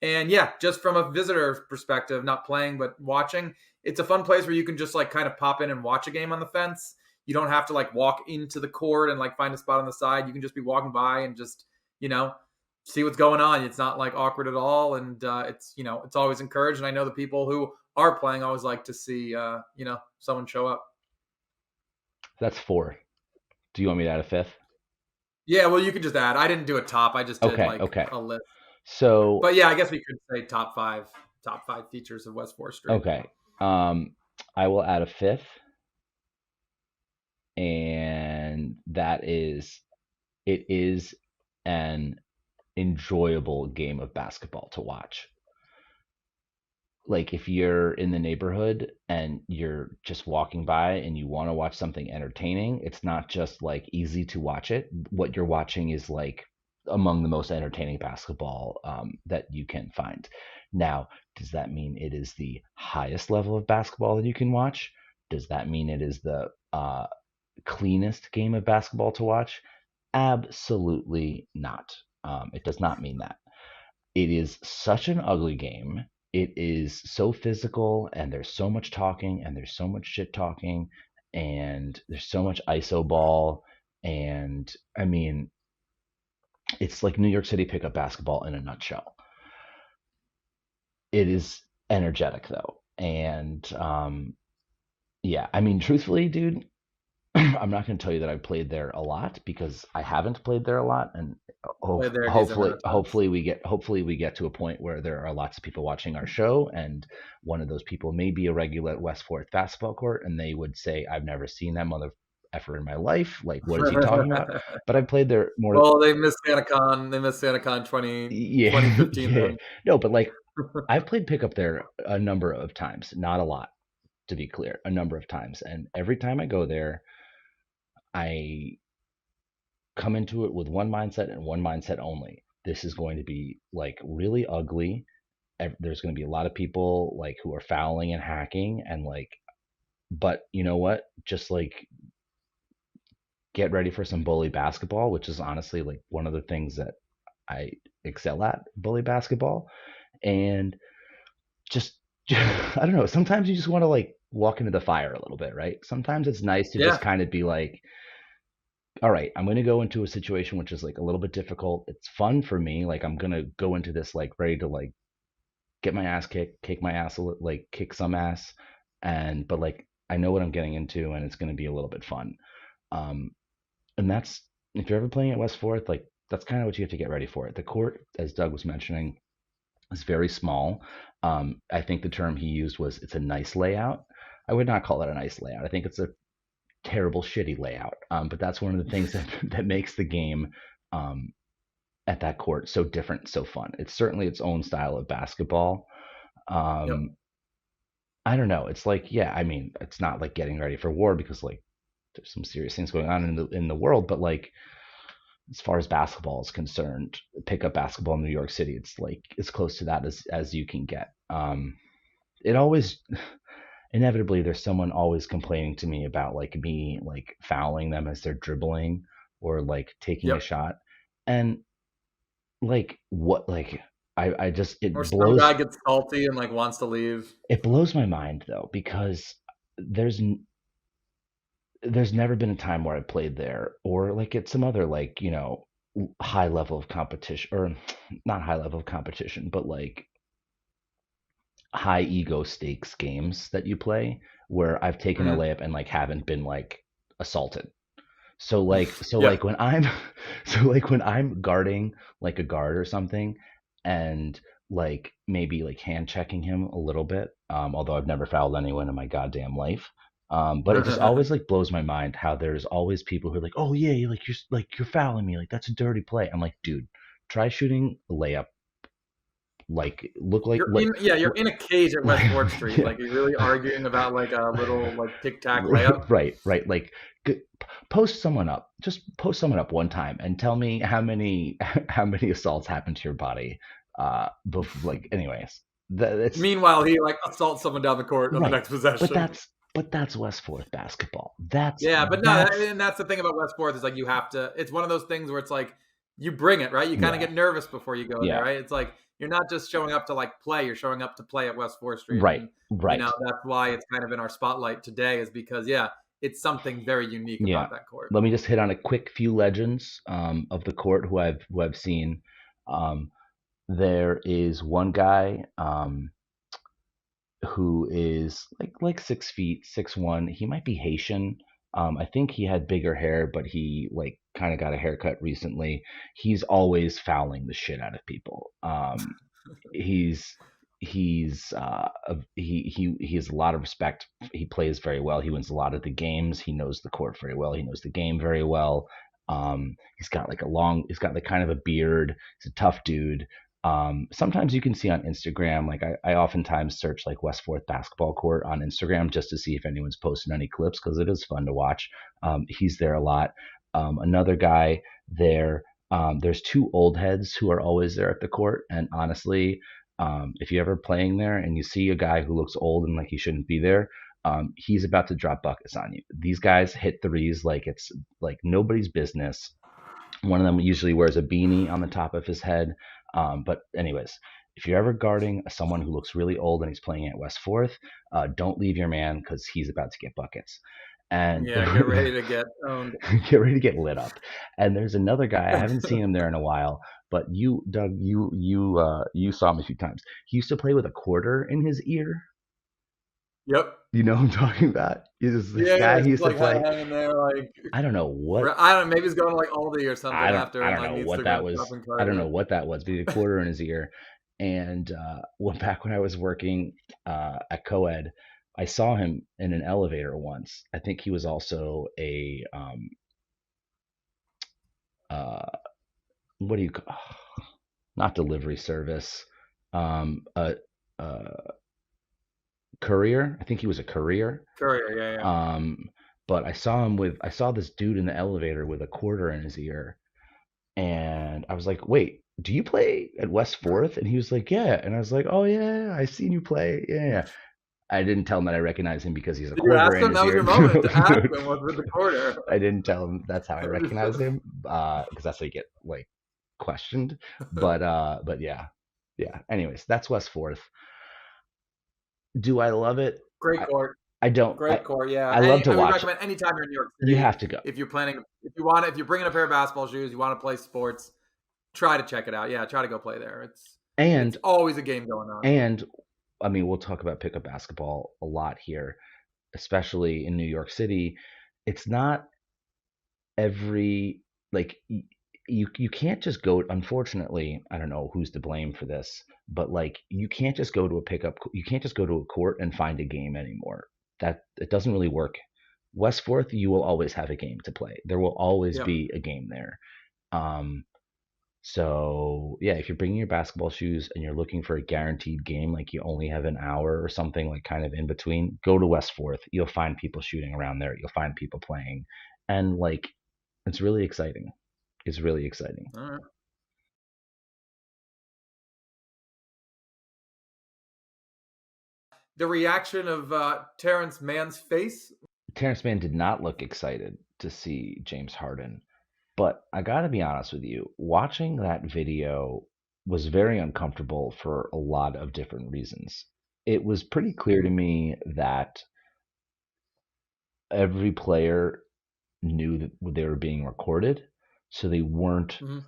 And yeah, just from a visitor perspective, not playing but watching, it's a fun place where you can just like kind of pop in and watch a game on the fence. You don't have to like walk into the court and like find a spot on the side. You can just be walking by and just, you know, see what's going on. It's not like awkward at all. And it's, you know, it's always encouraged. And I know the people who are playing always like to see, you know, someone show up. That's 4. Do you want me to add a 5th? Yeah, well, you could just add. I didn't do a top. I just did Okay, like okay. a list. So, But yeah, I guess we could say top five features of West 4th Street. okay. I will add a 5th, and that is it is an enjoyable game of basketball to watch. Like if you're in the neighborhood and you're just walking by and you want to watch something entertaining, it's not just like easy to watch it. What you're watching is like among the most entertaining basketball that you can find. Now, does that mean it is the highest level of basketball that you can watch? Does that mean it is the cleanest game of basketball to watch? Absolutely not. It does not mean that. It is such an ugly game. It is so physical, and there's so much talking, and there's so much shit talking, and there's so much ISO ball. And I mean, it's like New York City pickup basketball in a nutshell. It is energetic though. And yeah, I mean, truthfully, dude, I'm not going to tell you that I've played there a lot because I haven't played there a lot, and Played there a decent amount of times. hopefully we get to a point where there are lots of people watching our show, and one of those people may be a regular at West Fourth basketball court, and they would say, "I've never seen that mother effer in my life. Like, what is he talking about?" But I've played there more. Well, they missed SantaCon. They missed SantaCon 20, Yeah, 2015 yeah. then. No, but like I've played pickup there a number of times, not a lot, to be clear, a number of times, and every time I go there, I come into it with one mindset and one mindset only. This is going to be like really ugly. There's going to be a lot of people like who are fouling and hacking and like, but you know what? Just like get ready for some bully basketball, which is honestly like one of the things that I excel at, bully basketball. And just, I don't know. Sometimes you just want to like walk into the fire a little bit, right? Sometimes it's nice to just Yeah. kind of be like, all right, I'm going to go into a situation which is like a little bit difficult. It's fun for me. Like I'm going to go into this like ready to like get my ass kicked, kick my ass, like kick some ass. And, but like, I know what I'm getting into and it's going to be a little bit fun. Um, and that's, if you're ever playing at West Fourth, like that's kind of what you have to get ready for. The court, as Doug was mentioning, is very small. I think the term he used was it's a nice layout. I would not call it a nice layout. I think it's a terrible, shitty layout. But that's one of the things that makes the game at that court so different, so fun. It's certainly its own style of basketball. Yep. I don't know. It's like, yeah, I mean, it's not like getting ready for war because like there's some serious things going on in the world, but like as far as basketball is concerned, pickup basketball in New York City, it's like as close to that as you can get. It always inevitably there's someone always complaining to me about like me like fouling them as they're dribbling or like taking a Yep. shot, and like what like I just Or some guy gets salty and like wants to leave. it blows my mind though because there's there's never been a time where I played there or like at some other like high level of competition, or not high level of competition, but like high ego stakes games that you play where I've taken a Mhm. layup and like haven't been like assaulted. So Yeah. like when I'm so like when I'm guarding like a guard or something and like maybe like hand checking him a little bit, although I've never fouled anyone in my goddamn life. But it just always like blows my mind how there's always people who are like, oh yeah, you're fouling me, like that's a dirty play. I'm like, dude, try shooting a layup like look You're in a cage at West Fourth Street. yeah. Like you're really arguing about like a little like tic tac layup. Right. Like, post someone up. Just post someone up one time and tell me how many how many assaults happened to your body. Before, like, anyways, it's Meanwhile, he like assaults someone down the court on the right. next But possession. that's West Fourth basketball. That's Yeah, but no, that's and that's the thing about West Fourth is like you have to. It's one of those things where it's like you bring it, right? You kind of yeah, get nervous before you go there, yeah, right? It's like you're not just showing up to like play, you're showing up to play at West 4th Street. Right, And, right. that's why it's kind of in our spotlight today, is because, yeah, it's something very unique Yeah. about that court. Let me just hit on a quick few legends of the court who I've seen. Um, there is one guy who is like 6 feet, 6'1". He might be Haitian. I think he had bigger hair, but he like kind of got a haircut recently. He's always fouling the shit out of people. He's he has a lot of respect. He plays very well. He wins a lot of the games. He knows the court very well. He knows the game very well. He's got like kind of a beard. He's a tough dude. Sometimes you can see on Instagram, like I oftentimes search like West Fourth basketball court on Instagram just to see if anyone's posting any clips because it is fun to watch. He's there a lot. Another guy there. There's two old heads who are always there at the court, and honestly, if you're ever playing there and you see a guy who looks old and like he shouldn't be there, he's about to drop buckets on you. These guys hit threes like it's like nobody's business. One of them usually wears a beanie on the top of his head. But anyways, if you're ever guarding someone who looks really old and he's playing at West Fourth, don't leave your man because he's about to get buckets. And Yeah, get ready to get owned. get ready to get lit up. And there's another guy, I haven't seen him there in a while, but you, Doug, you saw him a few times. He used to play with a quarter in his ear. Yep. You know who I'm talking about? He's this Yeah, guy it's he just used to like kind of play. hanging there, like I don't know what I don't know. Maybe he's going to like Aldi or something after, I and don't like know needs to what go that was. shopping I cart. don't know what that was, but he had a quarter in his ear. And back when I was working at Coed, I saw him in an elevator once. I think he was also a uh, what do you call, not delivery service, a courier. I think he was a courier. Courier, yeah, yeah. Um, but I saw this dude in the elevator with a quarter in his ear, and I was like, wait, do you play at West Fourth? And he was like, yeah. And I was like, oh yeah, I seen you play. Yeah, yeah. I didn't tell him that I recognize him because he's a Did you quarter ask in him? his That was ear. your moment No, to ask no, him what's with the quarter. I didn't tell him that's how I recognize him because that's how you get like questioned. But yeah, yeah. Anyways, that's West Fourth. Do I love it? Great I, court. I don't. Great court, yeah. I love to I would watch it. recommend anytime you're in New York You City, have to go. if you're planning, if you're bringing a pair of basketball shoes, you want to play sports, try to check it out. Yeah, try to go play there. It's And always a game going on. and I mean, we'll talk about pickup basketball a lot here, especially in New York City. It's not every like you can't just go. Unfortunately, I don't know who's to blame for this, but like you can't just go to a pickup. You can't just go to a court and find a game anymore. That it doesn't really work. West Fourth, you will always have a game to play. There will always Yep. be a game there. Um, So yeah, if you're bringing your basketball shoes and you're looking for a guaranteed game, like you only have an hour or something like kind of in between, go to West Fourth. You'll find people shooting around there. You'll find people playing, and like it's really exciting. It's really exciting. All right. The reaction of Terrence Mann's face. Terrence Mann did not look excited to see James Harden, but I got to be honest with you, watching that video was very uncomfortable for a lot of different reasons. It was pretty clear to Mhm. me that every player knew that they were being recorded, so they weren't Mhm.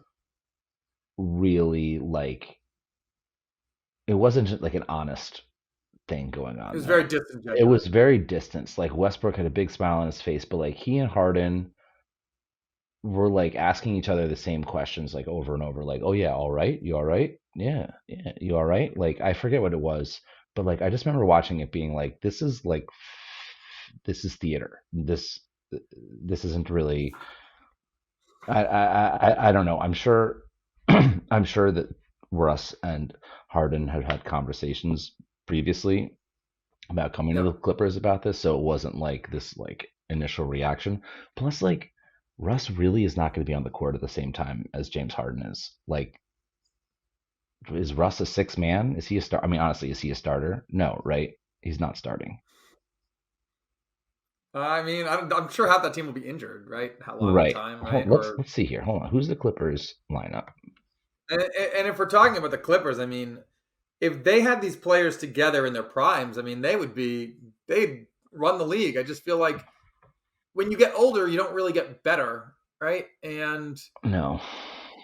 really like it wasn't just like an honest thing going It on was very there. It disingenuous. was very distanced. Like Westbrook had a big smile on his face, but like he and Harden were like asking each other the same questions like over and over, like, "Oh yeah, all right, you all right? Yeah, yeah, you all right?" Like I forget what it was, but like I just remember watching it being like, this is theater. This isn't really I don't know. I'm sure I'm sure that Russ and Harden had had conversations previously about coming to the Yep. Clippers about this, so it wasn't like this like initial reaction. Plus, like Russ really is not going to be on the court at the same time as James Harden is. Like, is Russ a six man? Is he a start? I mean, honestly, is he a starter? No, right? He's not starting. I mean, I'm sure half that team will be injured, right? A lot of the Right. time, Hold, right? let's Or let's see here. Hold on. Who's the Clippers lineup? And if we're talking about the Clippers, I mean, if they had these players together in their primes, I mean, they'd run the league. I just feel like when you get older, you don't really get better, right? And No,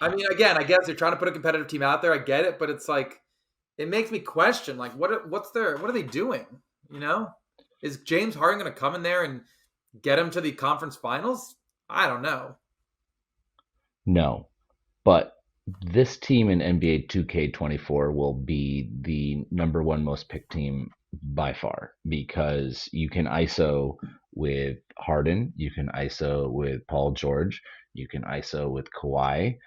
I mean, again, I guess they're trying to put a competitive team out there. I get it, but it's like it makes me question, like, what are they doing? You know, is James Harden going to come in there and get him to the conference finals? I don't know. no. But this team in NBA 2K24 will be the number one most picked team by far because you can ISO with Harden, you can ISO with Paul George, you can ISO with Kawhi.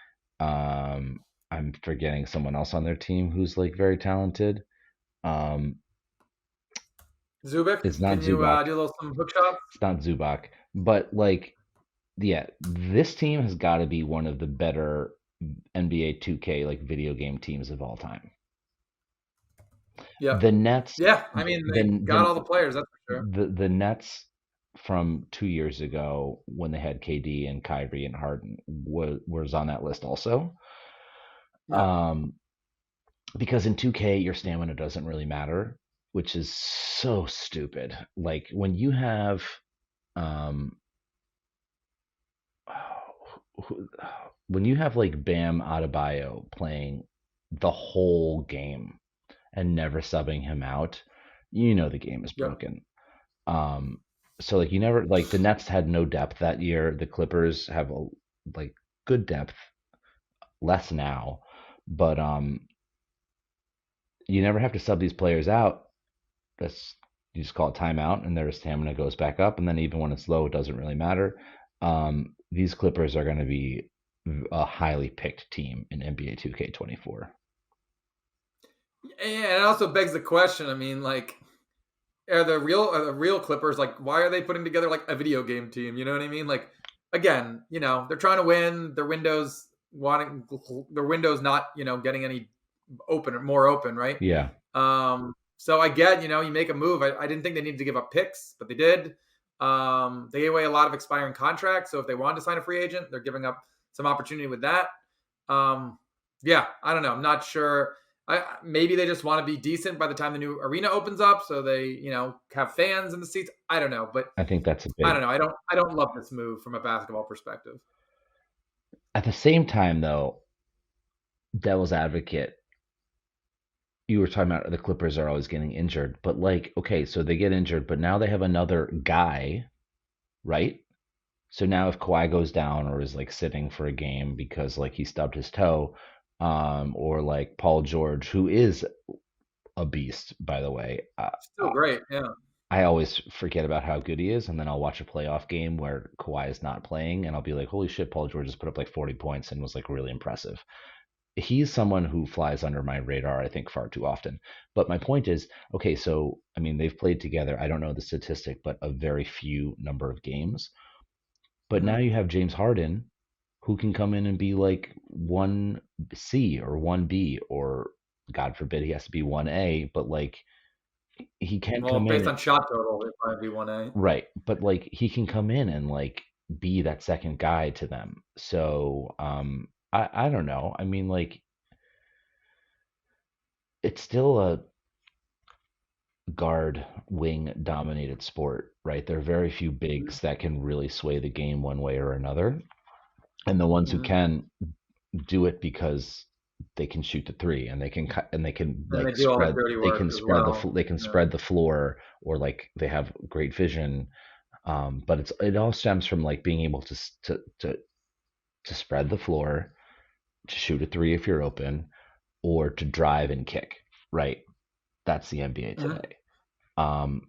Um, I'm forgetting someone else on their team who's like very talented. Um, Zubik, it's not can you Zubac. do a little some hook shots? It's not Zubac. But like, yeah, this team has got to be one of the better NBA 2K like video game teams of all time. Yeah, The Nets, yeah. I mean, they got all the players. That's for sure. the Nets from 2 years ago when they had KD and Kyrie and Harden was on that list also. Yeah, Um, because in 2K your stamina doesn't really matter, which is so stupid. Like when you have um when you have like Bam Adebayo playing the whole game and never subbing him out, you know the game is yeah. broken. Um, so like you never like the Nets had no depth that year. The Clippers have a like good depth, less now, but you never have to sub these players out. That's you just call it timeout, and their stamina goes back up, and then even when it's low, it doesn't really matter. These Clippers are going to be a highly picked team in NBA 2K24. And it also begs the question. I mean, like, are the real Clippers like? Why are they putting together like a video game team? You know what I mean? Like, again, they're trying to win. Their windows not getting any more open, right? Yeah, So I get, you make a move. I didn't think they needed to give up picks, but they did. They gave away a lot of expiring contracts. So if they wanted to sign a free agent, they're giving up some opportunity with that. Um, yeah, I don't know. I'm not sure. Maybe they just want to be decent by the time the new arena opens up, so they, have fans in the seats. I don't know, but I think that's a I big. don't know. I don't love this move from a basketball perspective. At the same time, though, devil's advocate, you were talking about the Clippers are always getting injured, but like, okay, so they get injured, but now they have another guy, right? So now if Kawhi goes down or is like sitting for a game because like he stubbed his toe, or like Paul George, who is a beast, by the way. Still great, yeah. I always forget about how good he is, and then I'll watch a playoff game where Kawhi is not playing, and I'll be like, "Holy shit, Paul George just put up like 40 points and was like really impressive." He's someone who flies under my radar, I think, far too often. But my point is, okay, so I mean, they've played together. I don't know the statistic, but a very few number of games. But now hmm you have James Harden, who can come in and be like 1C or 1B, or God forbid he has to be 1A, but like he can Well, come based in, on shot total, it might be 1A. right? But like he can come in and like be that second guy to them. So I don't know. I mean, like it's still a guard wing dominated sport, right? There are very few bigs that can really sway the game one way or another. And the ones who hmm can do it because they can shoot the three and they can cut and they can And they like do all the spread dirty they work can as spread well. they can Yeah. spread the floor, or like they have great vision. But it all stems from like being able to spread the floor, to shoot a three if you're open, or to drive and kick, right? That's the NBA Mhm. today.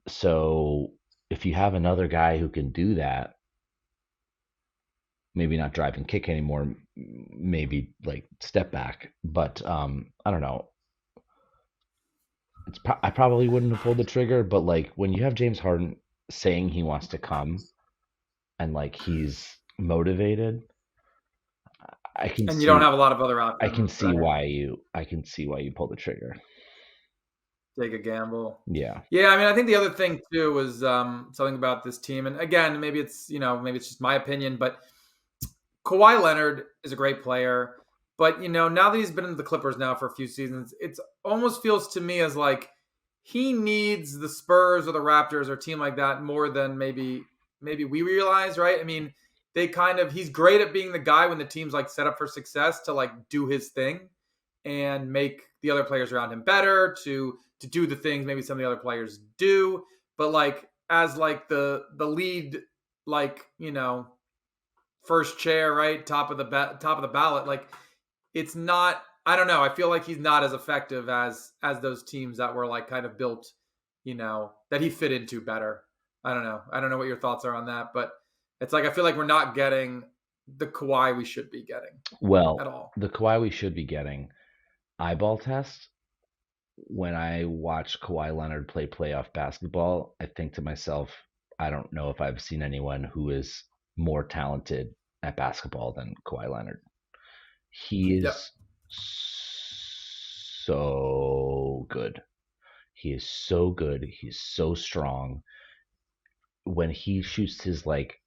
So if you have another guy who can do that, maybe not drive and kick anymore, maybe like step back, but I don't know. I probably wouldn't have pulled the trigger, but like when you have James Harden saying he wants to come and like he's motivated, I can And you don't see have a lot of other I can options, see right? why you pull the trigger. Take a gamble. Yeah. Yeah, I mean, I think the other thing too was something about this team, and again, maybe it's just my opinion, but Kawhi Leonard is a great player. But now that he's been in the Clippers now for a few seasons, it almost feels to me as like he needs the Spurs or the Raptors or a team like that more than maybe we realize, right? I mean, he's great at being the guy when the team's like set up for success to like do his thing and make the other players around him better to do the things maybe some of the other players do. But like as like the lead, like first chair, right, top of the ballot, like it's not. I don't know. I feel like he's not as effective as those teams that were like kind of built, that he fit into better. I don't know. I don't know what your thoughts are on that, but it's like I feel like we're not getting the Kawhi we should be getting at Well, all. the Kawhi we should be getting, eyeball test. When I watch Kawhi Leonard play playoff basketball, I think to myself, I don't know if I've seen anyone who is more talented at basketball than Kawhi Leonard. He Yeah. is so good. He is so good. He's so strong. When he shoots his like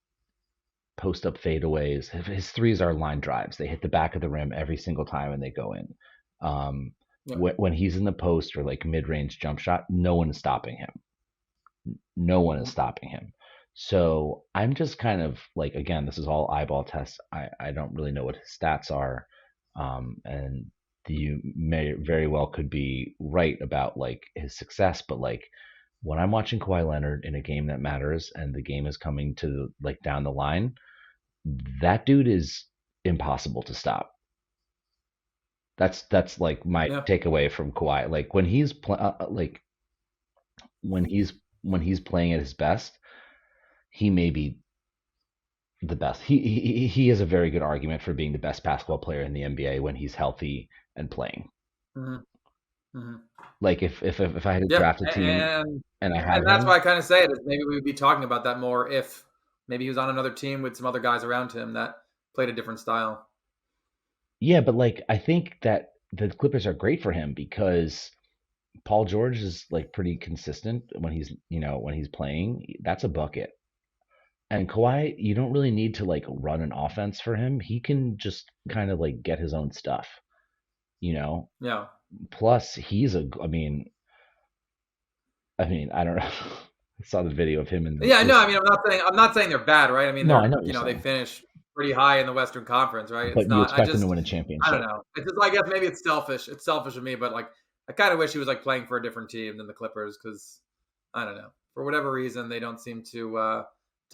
post up fadeaways, his threes are line drives. They hit the back of the rim every single time and they go in. Um, Yeah. when he's in the post or like mid range jump shot, no one is stopping him. No one is Mhm. stopping him. So I'm just kind of like, again, this is all eyeball tests. I don't really know what his stats are. And you may very well could be right about like his success, but like when I'm watching Kawhi Leonard in a game that matters and the game is coming to like down the line, that dude is impossible to stop. That's like my Yeah. takeaway from Kawhi. Like like when he's playing at his best, he may be the best. He has a very good argument for being the best basketball player in the NBA when he's healthy and playing. Hmm. Hmm. Like if I had to Yeah. draft a team and I had And that's him, why I kind of say it is maybe we'd be talking about that more if maybe he was on another team with some other guys around him that played a different style. yeah, but like I think that the Clippers are great for him because Paul George is like pretty consistent when he's playing. That's a bucket. And Kawhi, you don't really need to like run an offense for him. He can just kind of like get his own stuff, you know. Yeah. Plus, I mean, I don't know. I saw the video of him in Yeah, no, this. I mean, I'm not saying they're bad, right? I mean, No, I know what you're they saying, finish pretty high in the Western Conference, right? It's but you not. expect him to win a I don't championship. know. It's just, I guess maybe it's selfish. It's selfish of me, but like, I kind of wish he was like playing for a different team than the Clippers because I don't know, for whatever reason they don't seem to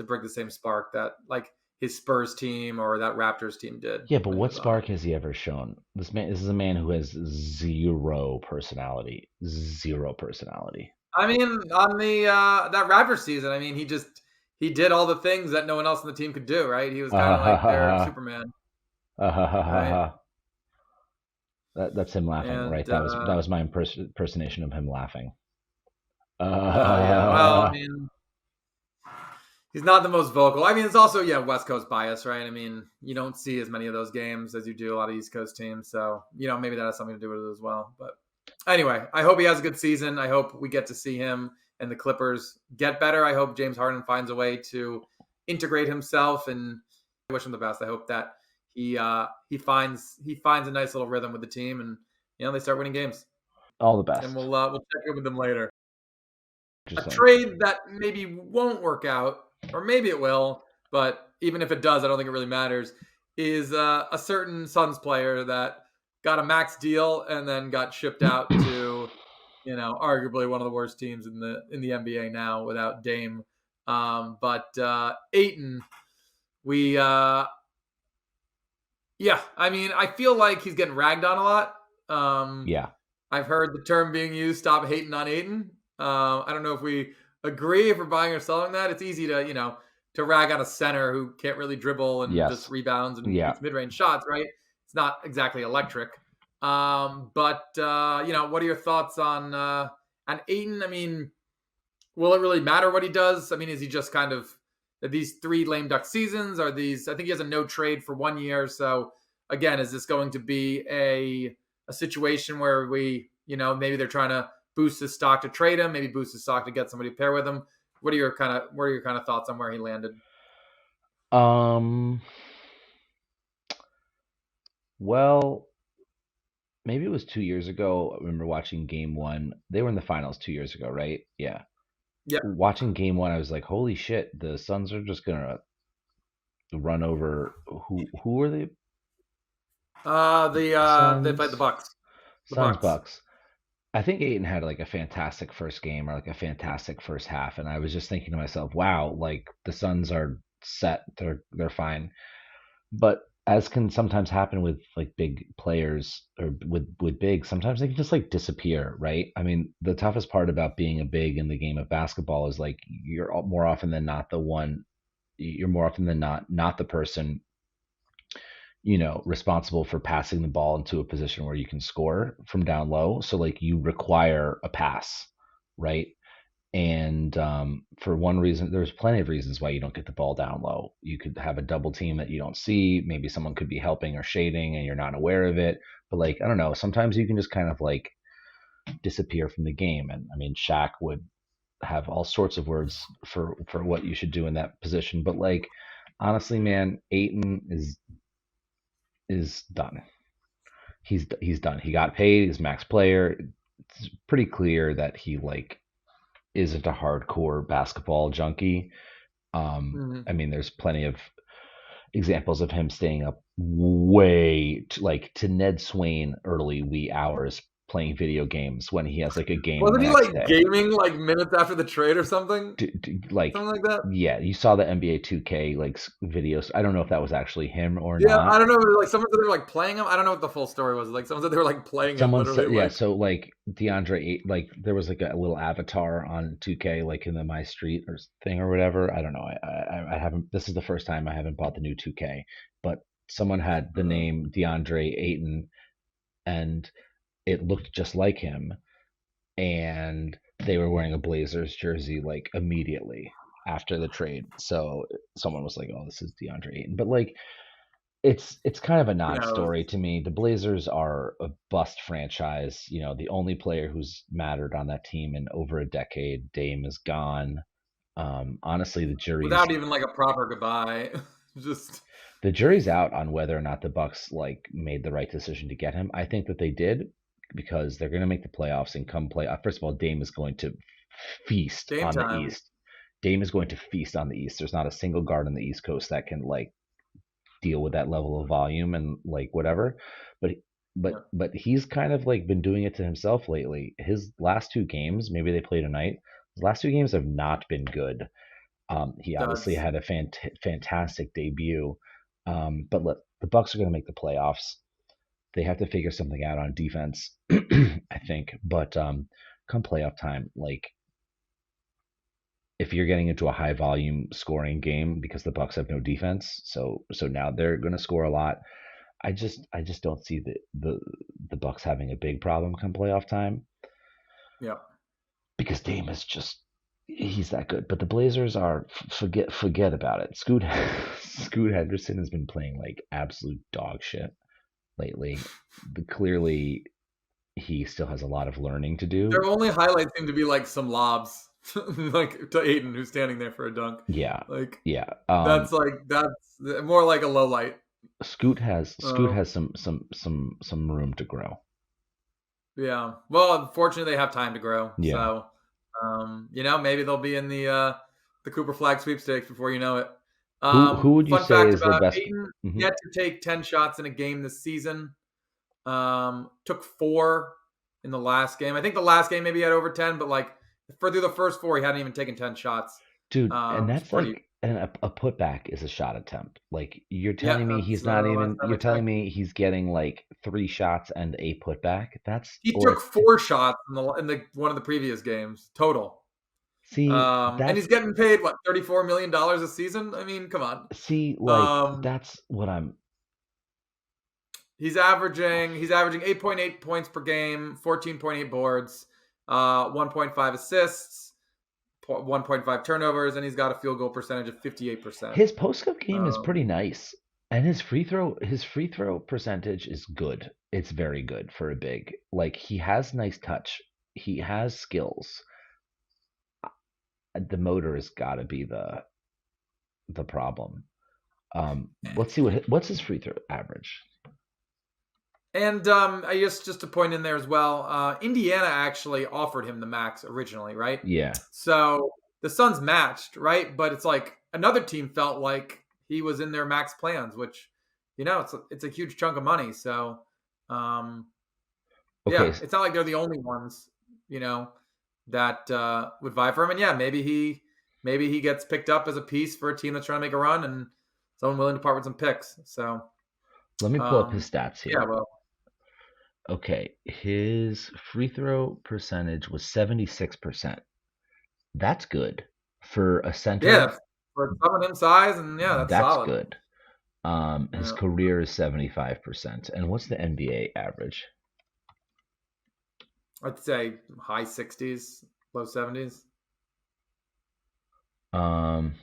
bring the same spark that like his Spurs team or that Raptors team did Yeah, but when he what was on it. spark has he ever shown? This is a man who has zero personality. Zero personality. I mean, on the that Raptors season, I mean, he did all the things that no one else on the team could do, right? He was kind of like their Superman, right? That's him laughing, right? And That was my impersonation of him laughing. yeah, well, I mean, he's not the most vocal. I mean, it's also West Coast bias, right? I mean, you don't see as many of those games as you do a lot of East Coast teams, so maybe that has something to do with it as well. But anyway, I hope he has a good season. I hope we get to see him and the Clippers get better. I hope James Harden finds a way to integrate himself, and I wish him the best. I hope that he finds a nice little rhythm with the team, and they start winning games. All the And best. we'll check in with them later. A Interesting. trade that maybe won't work out, or maybe it will, but even if it does, I don't think it really matters. Is a certain Suns player that got a max deal and then got shipped out to, arguably one of the worst teams in the NBA now without Dame. But Ayton, we, yeah, I mean, I feel like he's getting ragged on a lot. Yeah. I've heard the term being used, "Stop hating on Ayton." I don't know if we agree if we're buying or selling that. It's easy to rag on a center who can't really dribble and just Yes. rebounds and Yeah. shoots mid-range shots, right? It's not exactly electric. But what are your thoughts on Ayton? I mean, will it really matter what he does? I mean, is he just kind of these three lame duck seasons? Are these? I think he has a no trade for 1 year. So again, is this going to be a situation where maybe they're trying to boost his stock to trade him, maybe boost his stock to get somebody to pair with him? What are your kind of thoughts on where he landed? Um Well, maybe it was 2 years ago. I remember watching game one. They were in the finals 2 years ago, right? Yeah. Yeah. Watching game one, I was like, holy shit, the Suns are just gonna run over who are they? They played the Suns. Bucks. The Suns Bucks. Bucks. I think Aiton had like a fantastic first game or like a fantastic first half, and I was just thinking to myself, wow, like the Suns are set, they're fine. But as can sometimes happen with like big players or with big, sometimes they can just like disappear, right? I mean, the toughest part about being a big in the game of basketball is like more often than not the one you're more often than not the person responsible for passing the ball into a position where you can score from down low. So like you require a pass, right? And for one reason, there's plenty of reasons why you don't get the ball down low. You could have a double team that you don't see. Maybe someone could be helping or shading and you're not aware of it. But like, I don't know, sometimes you can just kind of like disappear from the game. And I mean, Shaq would have all sorts of words for what you should do in that position. But like, honestly, man, Aiton is done. He's done. He got paid. He's max player. It's pretty clear that he like isn't a hardcore basketball junkie. Hmm. I mean, there's plenty of examples of him staying up way like to Ned Swain early wee hours playing video games when he has like a game Wasn't the he next like day. gaming like minutes after the trade or something? Like, Something like that? yeah, you saw the NBA 2K like videos. I don't know if that was actually him or Yeah, I not. don't know. Like someone said they were like playing him. I don't know what the full story was. Like someone said they were like playing him Someone literally. said, yeah. Like, So like like there was like a little avatar on 2K, like in the My Street or thing or whatever. I don't know. I haven't. This is the first time I haven't bought the new 2K, but someone had the uh, name DeAndre Ayton, and it looked just like him, and they were wearing a Blazers jersey like immediately after the trade. So someone was like, "Oh, this is DeAndre Ayton," but like it's kind of a who knows? non-story to me. The Blazers are a bust franchise. The only player who's mattered on that team in over a decade, Dame, is gone. Honestly, Without even like a proper goodbye. Just the jury's out on whether or not the Bucks like made the right decision to get him. I think that they did because they're going to make the playoffs and come play. First of all, Dame is going to feast game on the time. East. Dame is going to feast on the East. There's not a single guard on the East Coast that can like deal with that level of volume and like whatever. But Yeah, he's kind of like been doing it to himself lately. His last two games, maybe they play tonight. His last two games have not been good. He obviously duds. had a fantastic debut, but look, the Bucks are going to make the playoffs. They have to figure something out on defense, I think. But come playoff time, like if you're getting into a high volume scoring game because the Bucks have no defense, so now they're going to score a lot. I just don't see the Bucks having a big problem come playoff time Yeah. because Dame is just he's that good. But the Blazers are forget about it. Scoot Henderson has been playing like absolute dog shit lately. Clearly he still has a lot of learning to Their do. only highlights seem to be like some lobs, like to Aiden who's standing there for a dunk. Yeah, Like yeah. that's more like a low light. Scoot Um, has some room to grow. yeah. Well, unfortunately, they have time to grow. Yeah. So, maybe they'll be in the Cooper Flag sweepstakes before you know it. Who would you Fun say fact is the about best? Ayton: Mhm. yet to take 10 shots in a game this season. Took four in the last game. I think the last game maybe he had over 10, but like for through the first four, he hadn't even taken 10 shots. Dude, and Which is that's pretty. like a putback is a shot attempt. Like you're Yeah, telling me that's he's not last even time you're I telling checked. me he's getting like three shots and a putback. That's He or took 4 shots in the one of the previous games total. see And he's that's getting paid what $34 million a season. I mean, come on. see like Um, that's what I'm he's averaging 8.8 points per game, 14.8 boards, 1.5 assists, 1.5 turnovers, and he's got a field goal percentage of 58%. his post up game is Um, pretty nice. And his free throw percentage is good. It's very good for a big. Like he has nice touch. He has skills. The motor has got to be the problem. Let's see what's his free throw average. And I guess just to point in there as well, Indiana actually offered him the max originally, right? Yeah. So the Suns matched, right? But it's like another team felt like he was in their max plans, which it's a huge chunk of money. So um, Okay. yeah, it's not like they're the only ones, you know, that would vie for him. And yeah, maybe he gets picked up as a piece for a team that's trying to make a run and someone willing to part with some picks. So Let me pull up his stats yeah, here. well, Okay, his free throw percentage was 76%. That's good for a yeah, center. for someone his size, and yeah, that's That's solid. good. His Yeah. career is 75%. And what's the NBA average? I'd say high 60s, low 70s. Um,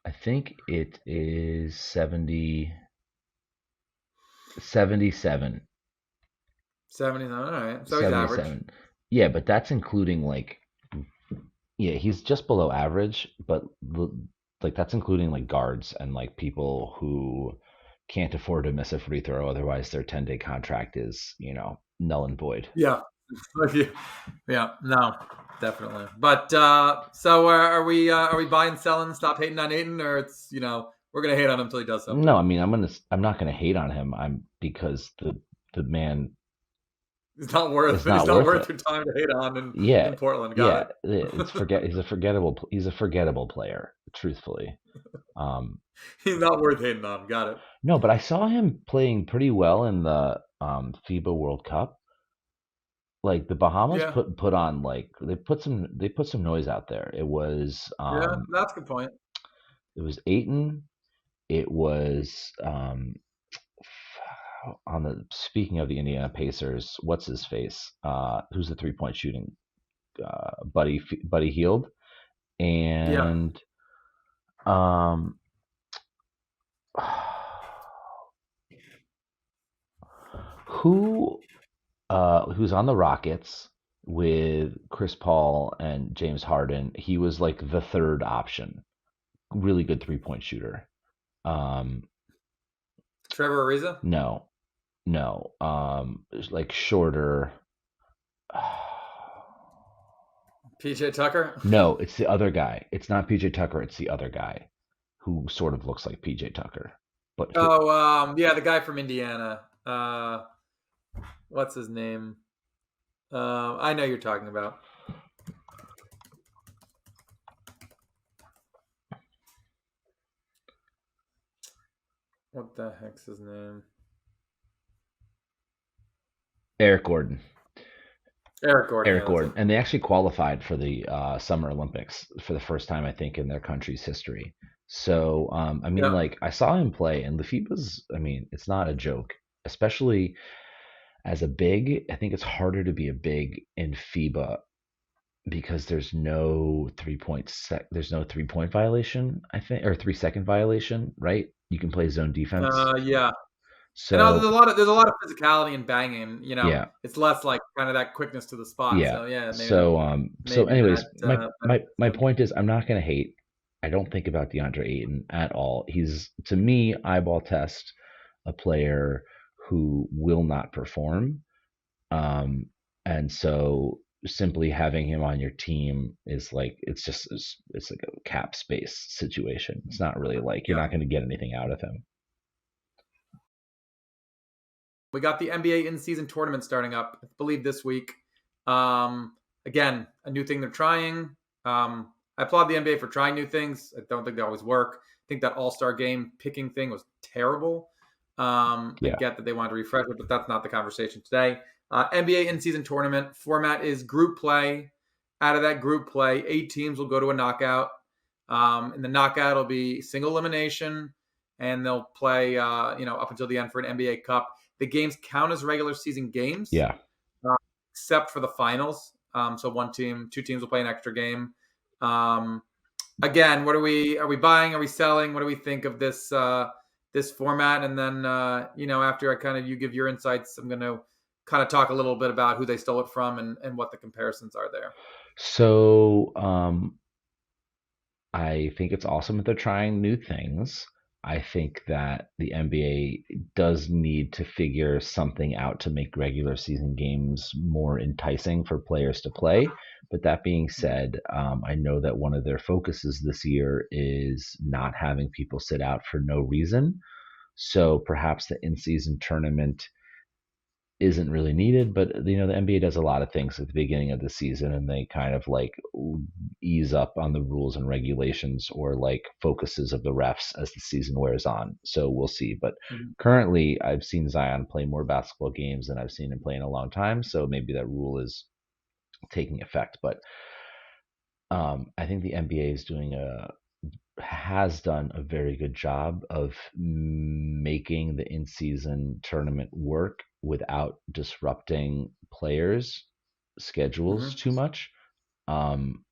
I think it is 77. 70s, all right. So he's average. 77. Yeah, but that's including like, yeah, he's just below average, but like that's including like guards and like people who can't afford to miss a free throw. Otherwise, their 10-day contract is, null and void. Yeah. Yeah, no, definitely. But so are we buying, selling, stop hating on Ayton, or it's we're gonna hate on him until he does No, something? I mean, I'm not going to hate on him. Because the man He's not worth is he's not not worth worth it. your time to hate on Yeah, in Portland. Got yeah, it. he's a forgettable player, truthfully. Um, He's not worth hating on. Got it. no, but I saw him playing pretty well in the FIBA World Cup. Like the Bahamas Yeah, put on like they put some noise out there. yeah, that's a good point. It was Aiton. It was on the speaking of the Indiana Pacers, what's his face? Who's the 3-point shooting Buddy Hield, Yeah, and um who who's on the Rockets with Chris Paul and James Harden. He was like the third option. Really good 3-point shooter. Um, Trevor Ariza, no, no. Like shorter. PJ Tucker. No, it's the other guy. It's not PJ Tucker. It's the other guy who sort of looks like PJ Tucker. But Oh, yeah, the guy from Indiana. What's his name? I know you're talking about. What the heck's his name? Eric Gordon. Eric Gordon. Eric Yeah, that's Gordon. it. And they actually qualified for the Summer Olympics for the first time, I think, in their country's history. So, I mean, Yeah. like, I saw him play, and Lafiba's, I mean, it's not a joke, especially as a big. I think it's harder to be a big in FIBA because there's no 3-point violation, I think, or 3-second violation, right? You can play zone defense. Yeah. And So, there's a lot of physicality and banging. yeah, It's less like kind of that quickness to the spot. yeah. So yeah, So maybe anyways, that my benefits him. point is I'm not gonna hate. I don't think about DeAndre Ayton at all. He's, to me, eyeball test, a player who will not perform. Um, and so simply having him on your team is like it's like a cap space situation. It's not really like you're Yeah. not gonna get anything out of him. We got the NBA in-season tournament starting up, I believe, this week. Again, a new thing they're trying. I applaud the NBA for trying new things. I don't think they always work. I think that All-Star game picking thing was terrible. I Yeah. get that they wanted to refresh it, but that's not the conversation today. NBA in-season tournament format is group play. Out of that group play, 8 teams will go to a knockout. In the knockout, it'll be single elimination, and they'll play, up until the end for an NBA Cup. The games count as regular season games, Yeah. uh, except for the finals. So 2 teams will play an extra game. Um, Again, what are we buying? Are we selling? What do we think of this format? And then after you give your insights, I'm going to kind of talk a little bit about who they stole it from and what the comparisons are there. So I think it's awesome that they're trying new things. I think that the NBA does need to figure something out to make regular season games more enticing for players to play. But that being Mhm. said, I know that one of their focuses this year is not having people sit out for no reason. So perhaps the in-season tournament isn't really needed, but the NBA does a lot of things at the beginning of the season, and they kind of like ease up on the rules and regulations or like focuses of the refs as the season wears on. So we'll see. But Mhm. currently, I've seen Zion play more basketball games than I've seen him play in a long time. So maybe that rule is taking effect. But I think the NBA is doing a has done a very good job of making the in-season tournament work without disrupting players' schedules Mhm. too much. Um,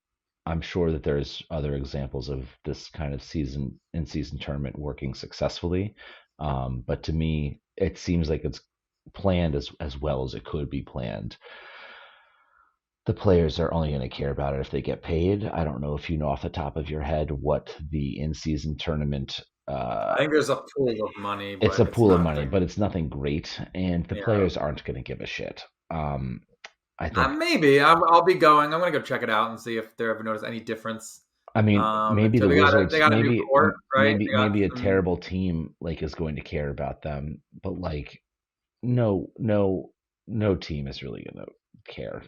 I'm sure that there's other examples of this kind of season in-season tournament working successfully, but to me, it seems like it's planned as well as it could be planned. The players are only going to care about it if they get paid. I don't know if you know off the top of your head what the in-season tournament. I think there's a pool of money, It's a but it's pool of money, nothing. but it's nothing great, and the Yeah. players aren't going to give a shit. I think. Maybe I'll be going. I'm gonna go check it out and see if they ever notice any difference. I mean, maybe Until the they Wizards, got a new court, right? They got maybe a some. terrible team like is going to care about them, but like no, no, no team is really going to care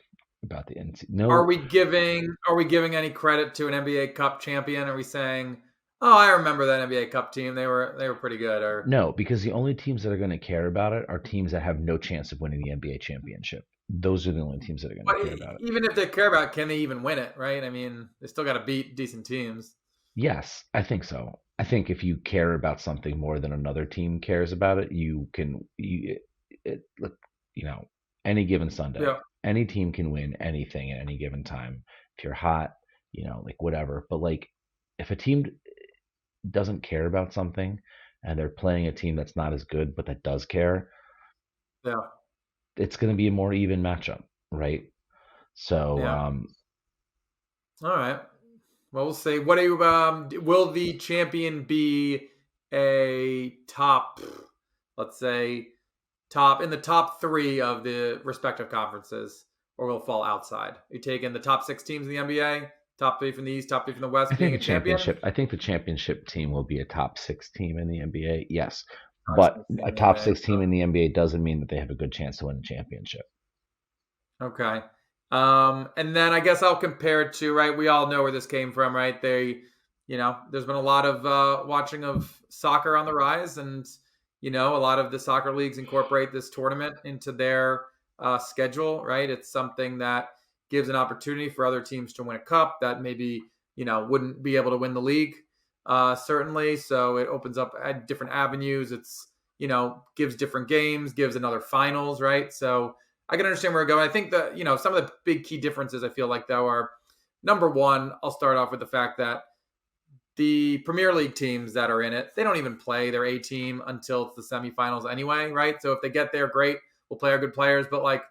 about the NC. No, Are we giving any credit to an NBA Cup champion? Are we saying, "Oh, I remember that NBA Cup team. They were pretty good." Or No, because the only teams that are going to care about it are teams that have no chance of winning the NBA championship. Those are the only teams that are going but to care about it. even if they care about, it, can they even win it? Right? I mean, they still got to beat decent teams. Yes, I think so. I think if you care about something more than another team cares about it, you can look, you know, any given Sunday, Yeah, any team can win anything at any given time. If you're hot, like whatever. But like if a team doesn't care about something and they're playing a team that's not as good but that does care, yeah, it's going to be a more even matchup, right? So, yeah. All right. Well, we'll see. What do you will the champion be a top, let's say, top in the top three of the respective conferences, or will it fall outside? Are you taking the top six teams in the NBA, top three from the East, top three from the West, being a champion? I think the championship team will be a top six team in the NBA. Yes, Top but six team a in the top NBA. six team in the NBA doesn't mean that they have a good chance to win a championship. Okay. And then I guess I'll compare it to, right. We all know where this came from, right? There's been a lot of watching of soccer on the rise, and a lot of the soccer leagues incorporate this tournament into their schedule, right? It's something that gives an opportunity for other teams to win a cup that maybe wouldn't be able to win the league, certainly. So it opens up different avenues. It's gives different games, gives another finals, right? So I can understand where we're going. I think that some of the big key differences I feel like though are number one. I'll start off with the fact that the Premier League teams that are in it, they don't even play their A team until it's the semifinals anyway, right? So if they get there, great. We'll play our good players, but like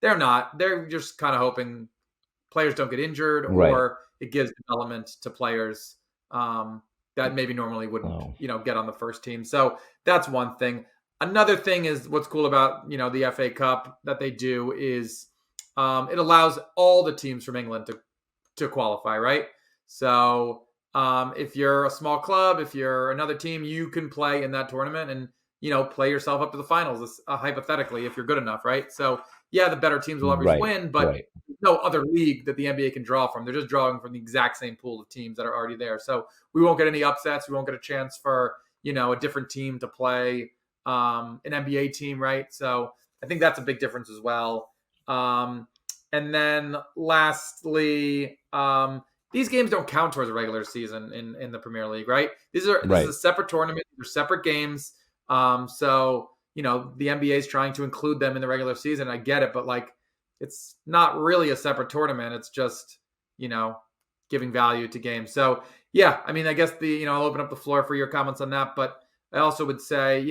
they're not. They're just kind of hoping players don't get injured Right. or it gives development to players that maybe normally wouldn't, Oh, get on the first team. So that's one thing. Another thing is what's cool about, the FA Cup that they do is it allows all the teams from England to qualify, right? So if you're a small club, if you're another team, you can play in that tournament and play yourself up to the finals, hypothetically, if you're good enough, right? So yeah, the better teams will always right. win, but Right. no other league that the NBA can draw from. They're just drawing from the exact same pool of teams that are already there. So we won't get any upsets. We won't get a chance for a different team to play an NBA team, right? So I think that's a big difference as well. And then lastly, these games don't count towards a regular season in the Premier League, right? This is Right. a separate tournament. They're separate games. So the NBA is trying to include them in the regular season. I get it, but like it's not really a separate tournament. It's just you know giving value to games. So yeah, I mean, I guess I'll open up the floor for your comments on that, but I also would say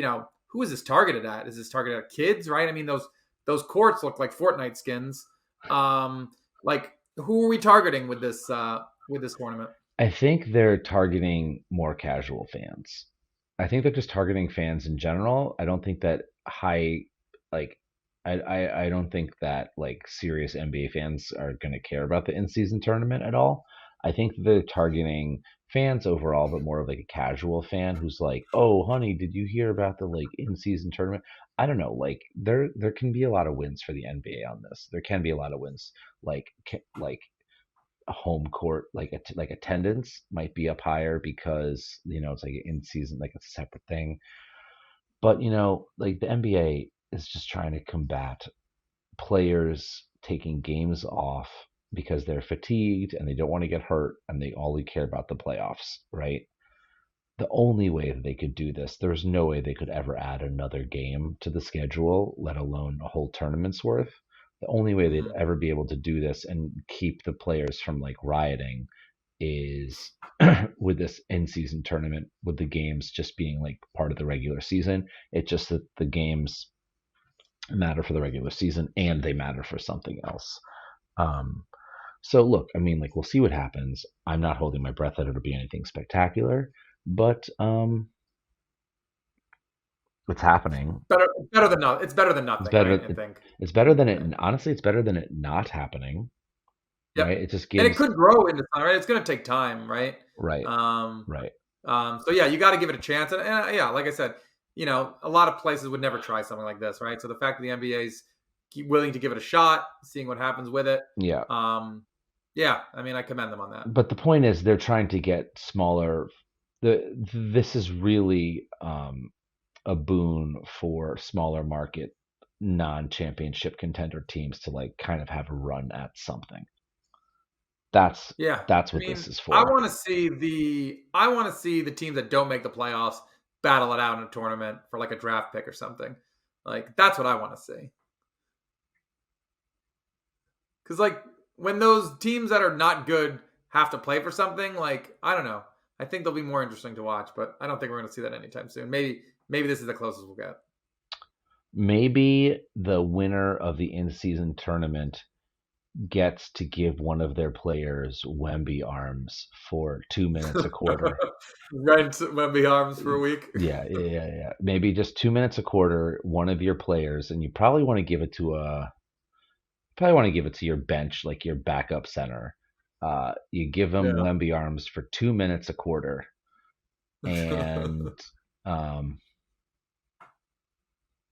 who is this targeted at? Is this targeted at kids? Right? I mean those courts look like Fortnite skins. Like who are we targeting with this tournament? I think they're targeting more casual fans. I think they're just targeting fans in general. I don't think that like, I don't think that like serious NBA fans are going to care about the in-season tournament at all. I think they're targeting fans overall, but more of like a casual fan who's like, "Oh, honey, did you hear about the like in-season tournament?" I don't know. Like there can be a lot of wins for the NBA on this. There can be a lot of wins, like a home court, like attendance might be up higher because it's like in season, like it's a separate thing. But like the NBA is just trying to combat players taking games off because they're fatigued and they don't want to get hurt and they only care about the playoffs, right? The only way that they could do this, there's no way they could ever add another game to the schedule, let alone a whole tournament's worth. The only way they'd Mhm. ever be able to do this and keep the players from like rioting is with this in-season tournament, with the games just being like part of the regular season. It's just that the games matter for the regular season and they matter for something else. Um, so look, I mean, like we'll see what happens. I'm not holding my breath that it'll be anything spectacular, but it's happening. Better than no, it's better than It's nothing, right? better. I think. It's better than it. Yeah. Honestly, it's better than it not happening. Yep. Right? It just And it gives. could grow into time, right? It's going to take time, right? Right. Um, Right. so yeah, you got to give it a chance. And yeah, like I said, a lot of places would never try something like this, right? So the fact that the NBA's willing to give it a shot, seeing what happens with it, Yeah. um, yeah, I mean, I commend them on that. But the point is, they're trying to get smaller. This is really a boon for smaller market, non-championship contender teams to like kind of have a run at something. That's Yeah, that's I what this mean, is for. I want to see the teams that don't make the playoffs battle it out in a tournament for like a draft pick or something. Like that's what I want to see. Because like when those teams that are not good have to play for something, like I don't know, I think they'll be more interesting to watch. But I don't think we're going to see that anytime soon. Maybe this is the closest we'll get. Maybe the winner of the in-season tournament gets to give one of their players Wemby arms for 2 minutes a quarter. Rent Wemby arms for a week. Yeah. Maybe just 2 minutes a quarter, one of your players, and you probably want to give it to your bench, like your backup center. You give them Yeah. Wemby arms for 2 minutes a quarter, and um,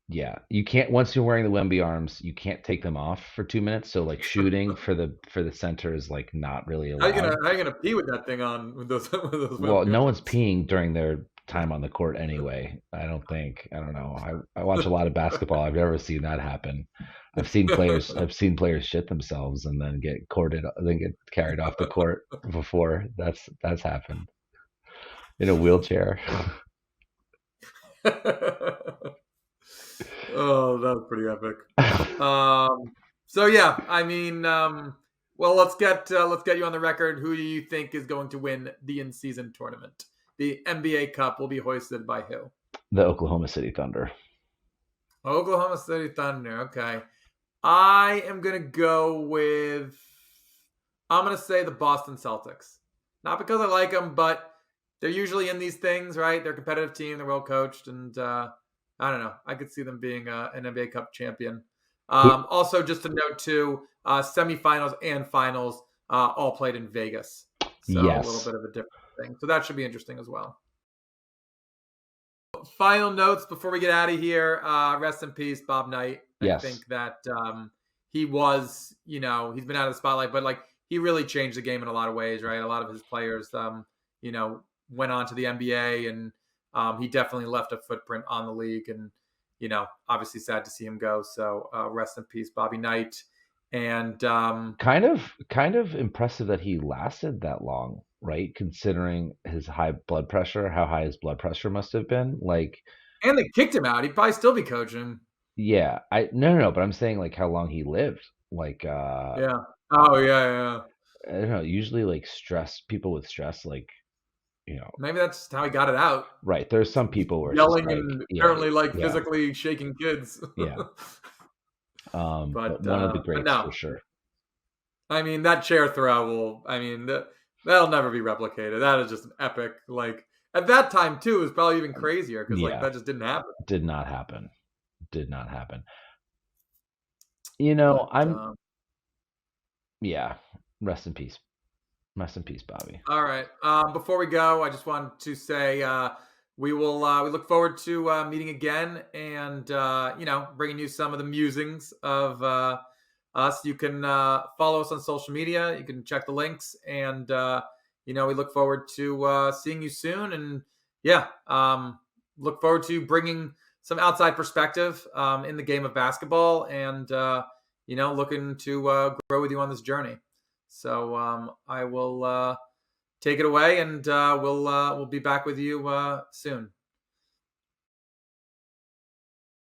yeah, you can't once you're wearing the Wemby arms, you can't take them off for 2 minutes. So like shooting for the center is like not really allowed. How you gonna pee with that thing on with those with those Well, Wemby no one's arms? peeing during their time on the court anyway. I don't think. I don't know. I watch a lot of basketball. I've never seen that happen. I've seen players shit themselves and then get carried off the court before. That's happened in a wheelchair. Oh, that was pretty epic. So yeah, I mean, well, let's get you on the record. Who do you think is going to win the in-season tournament? The NBA Cup will be hoisted by who? The Oklahoma City Thunder. Oklahoma City Thunder. Okay, I am gonna go with. I'm gonna say the Boston Celtics. Not because I like them, but they're usually in these things, right? They're a competitive team. They're well coached, and I don't know. I could see them being an NBA Cup champion. Who? Also, just to note too, semifinals and finals all played in Vegas, so a little Yes. bit of a different thing. So that should be interesting as well. Final notes before we get out of here. Rest in peace, Bob Knight. I Yes. think that he was, he's been out of the spotlight, but like he really changed the game in a lot of ways, right? A lot of his players, you know, went on to the NBA, and he definitely left a footprint on the league. And obviously sad to see him go. So rest in peace, Bobby Knight. And Kind of impressive that he lasted that long, right? Considering his high blood pressure, how high his blood pressure must have been. Like, they kicked him out. He'd probably still be coaching. yeah, no, but I'm saying like how long he lived. Like, Yeah. Oh yeah. I don't know. Usually, like people with stress, like Maybe that's how he got it out. right. There's some people where it's just Yelling like, and yeah, apparently like yeah, physically shaking kids. yeah. But but one of the greats no, for sure. I mean that chair throw will. I mean that'll never be replicated. That is just an epic. Like At that time too, it was probably even crazier because like Yeah, that just didn't happen. did not happen. Did not happen. But I'm yeah. Rest in peace. Rest in peace, Bobby. all right. Before we go, I just wanted to say we look forward to meeting again and bringing you some of the musings of us. You can follow us on social media. You can check the links, and we look forward to seeing you soon. And yeah, look forward to bringing some outside perspective in the game of basketball, and looking to grow with you on this journey. So I will take it away, and we'll be back with you soon.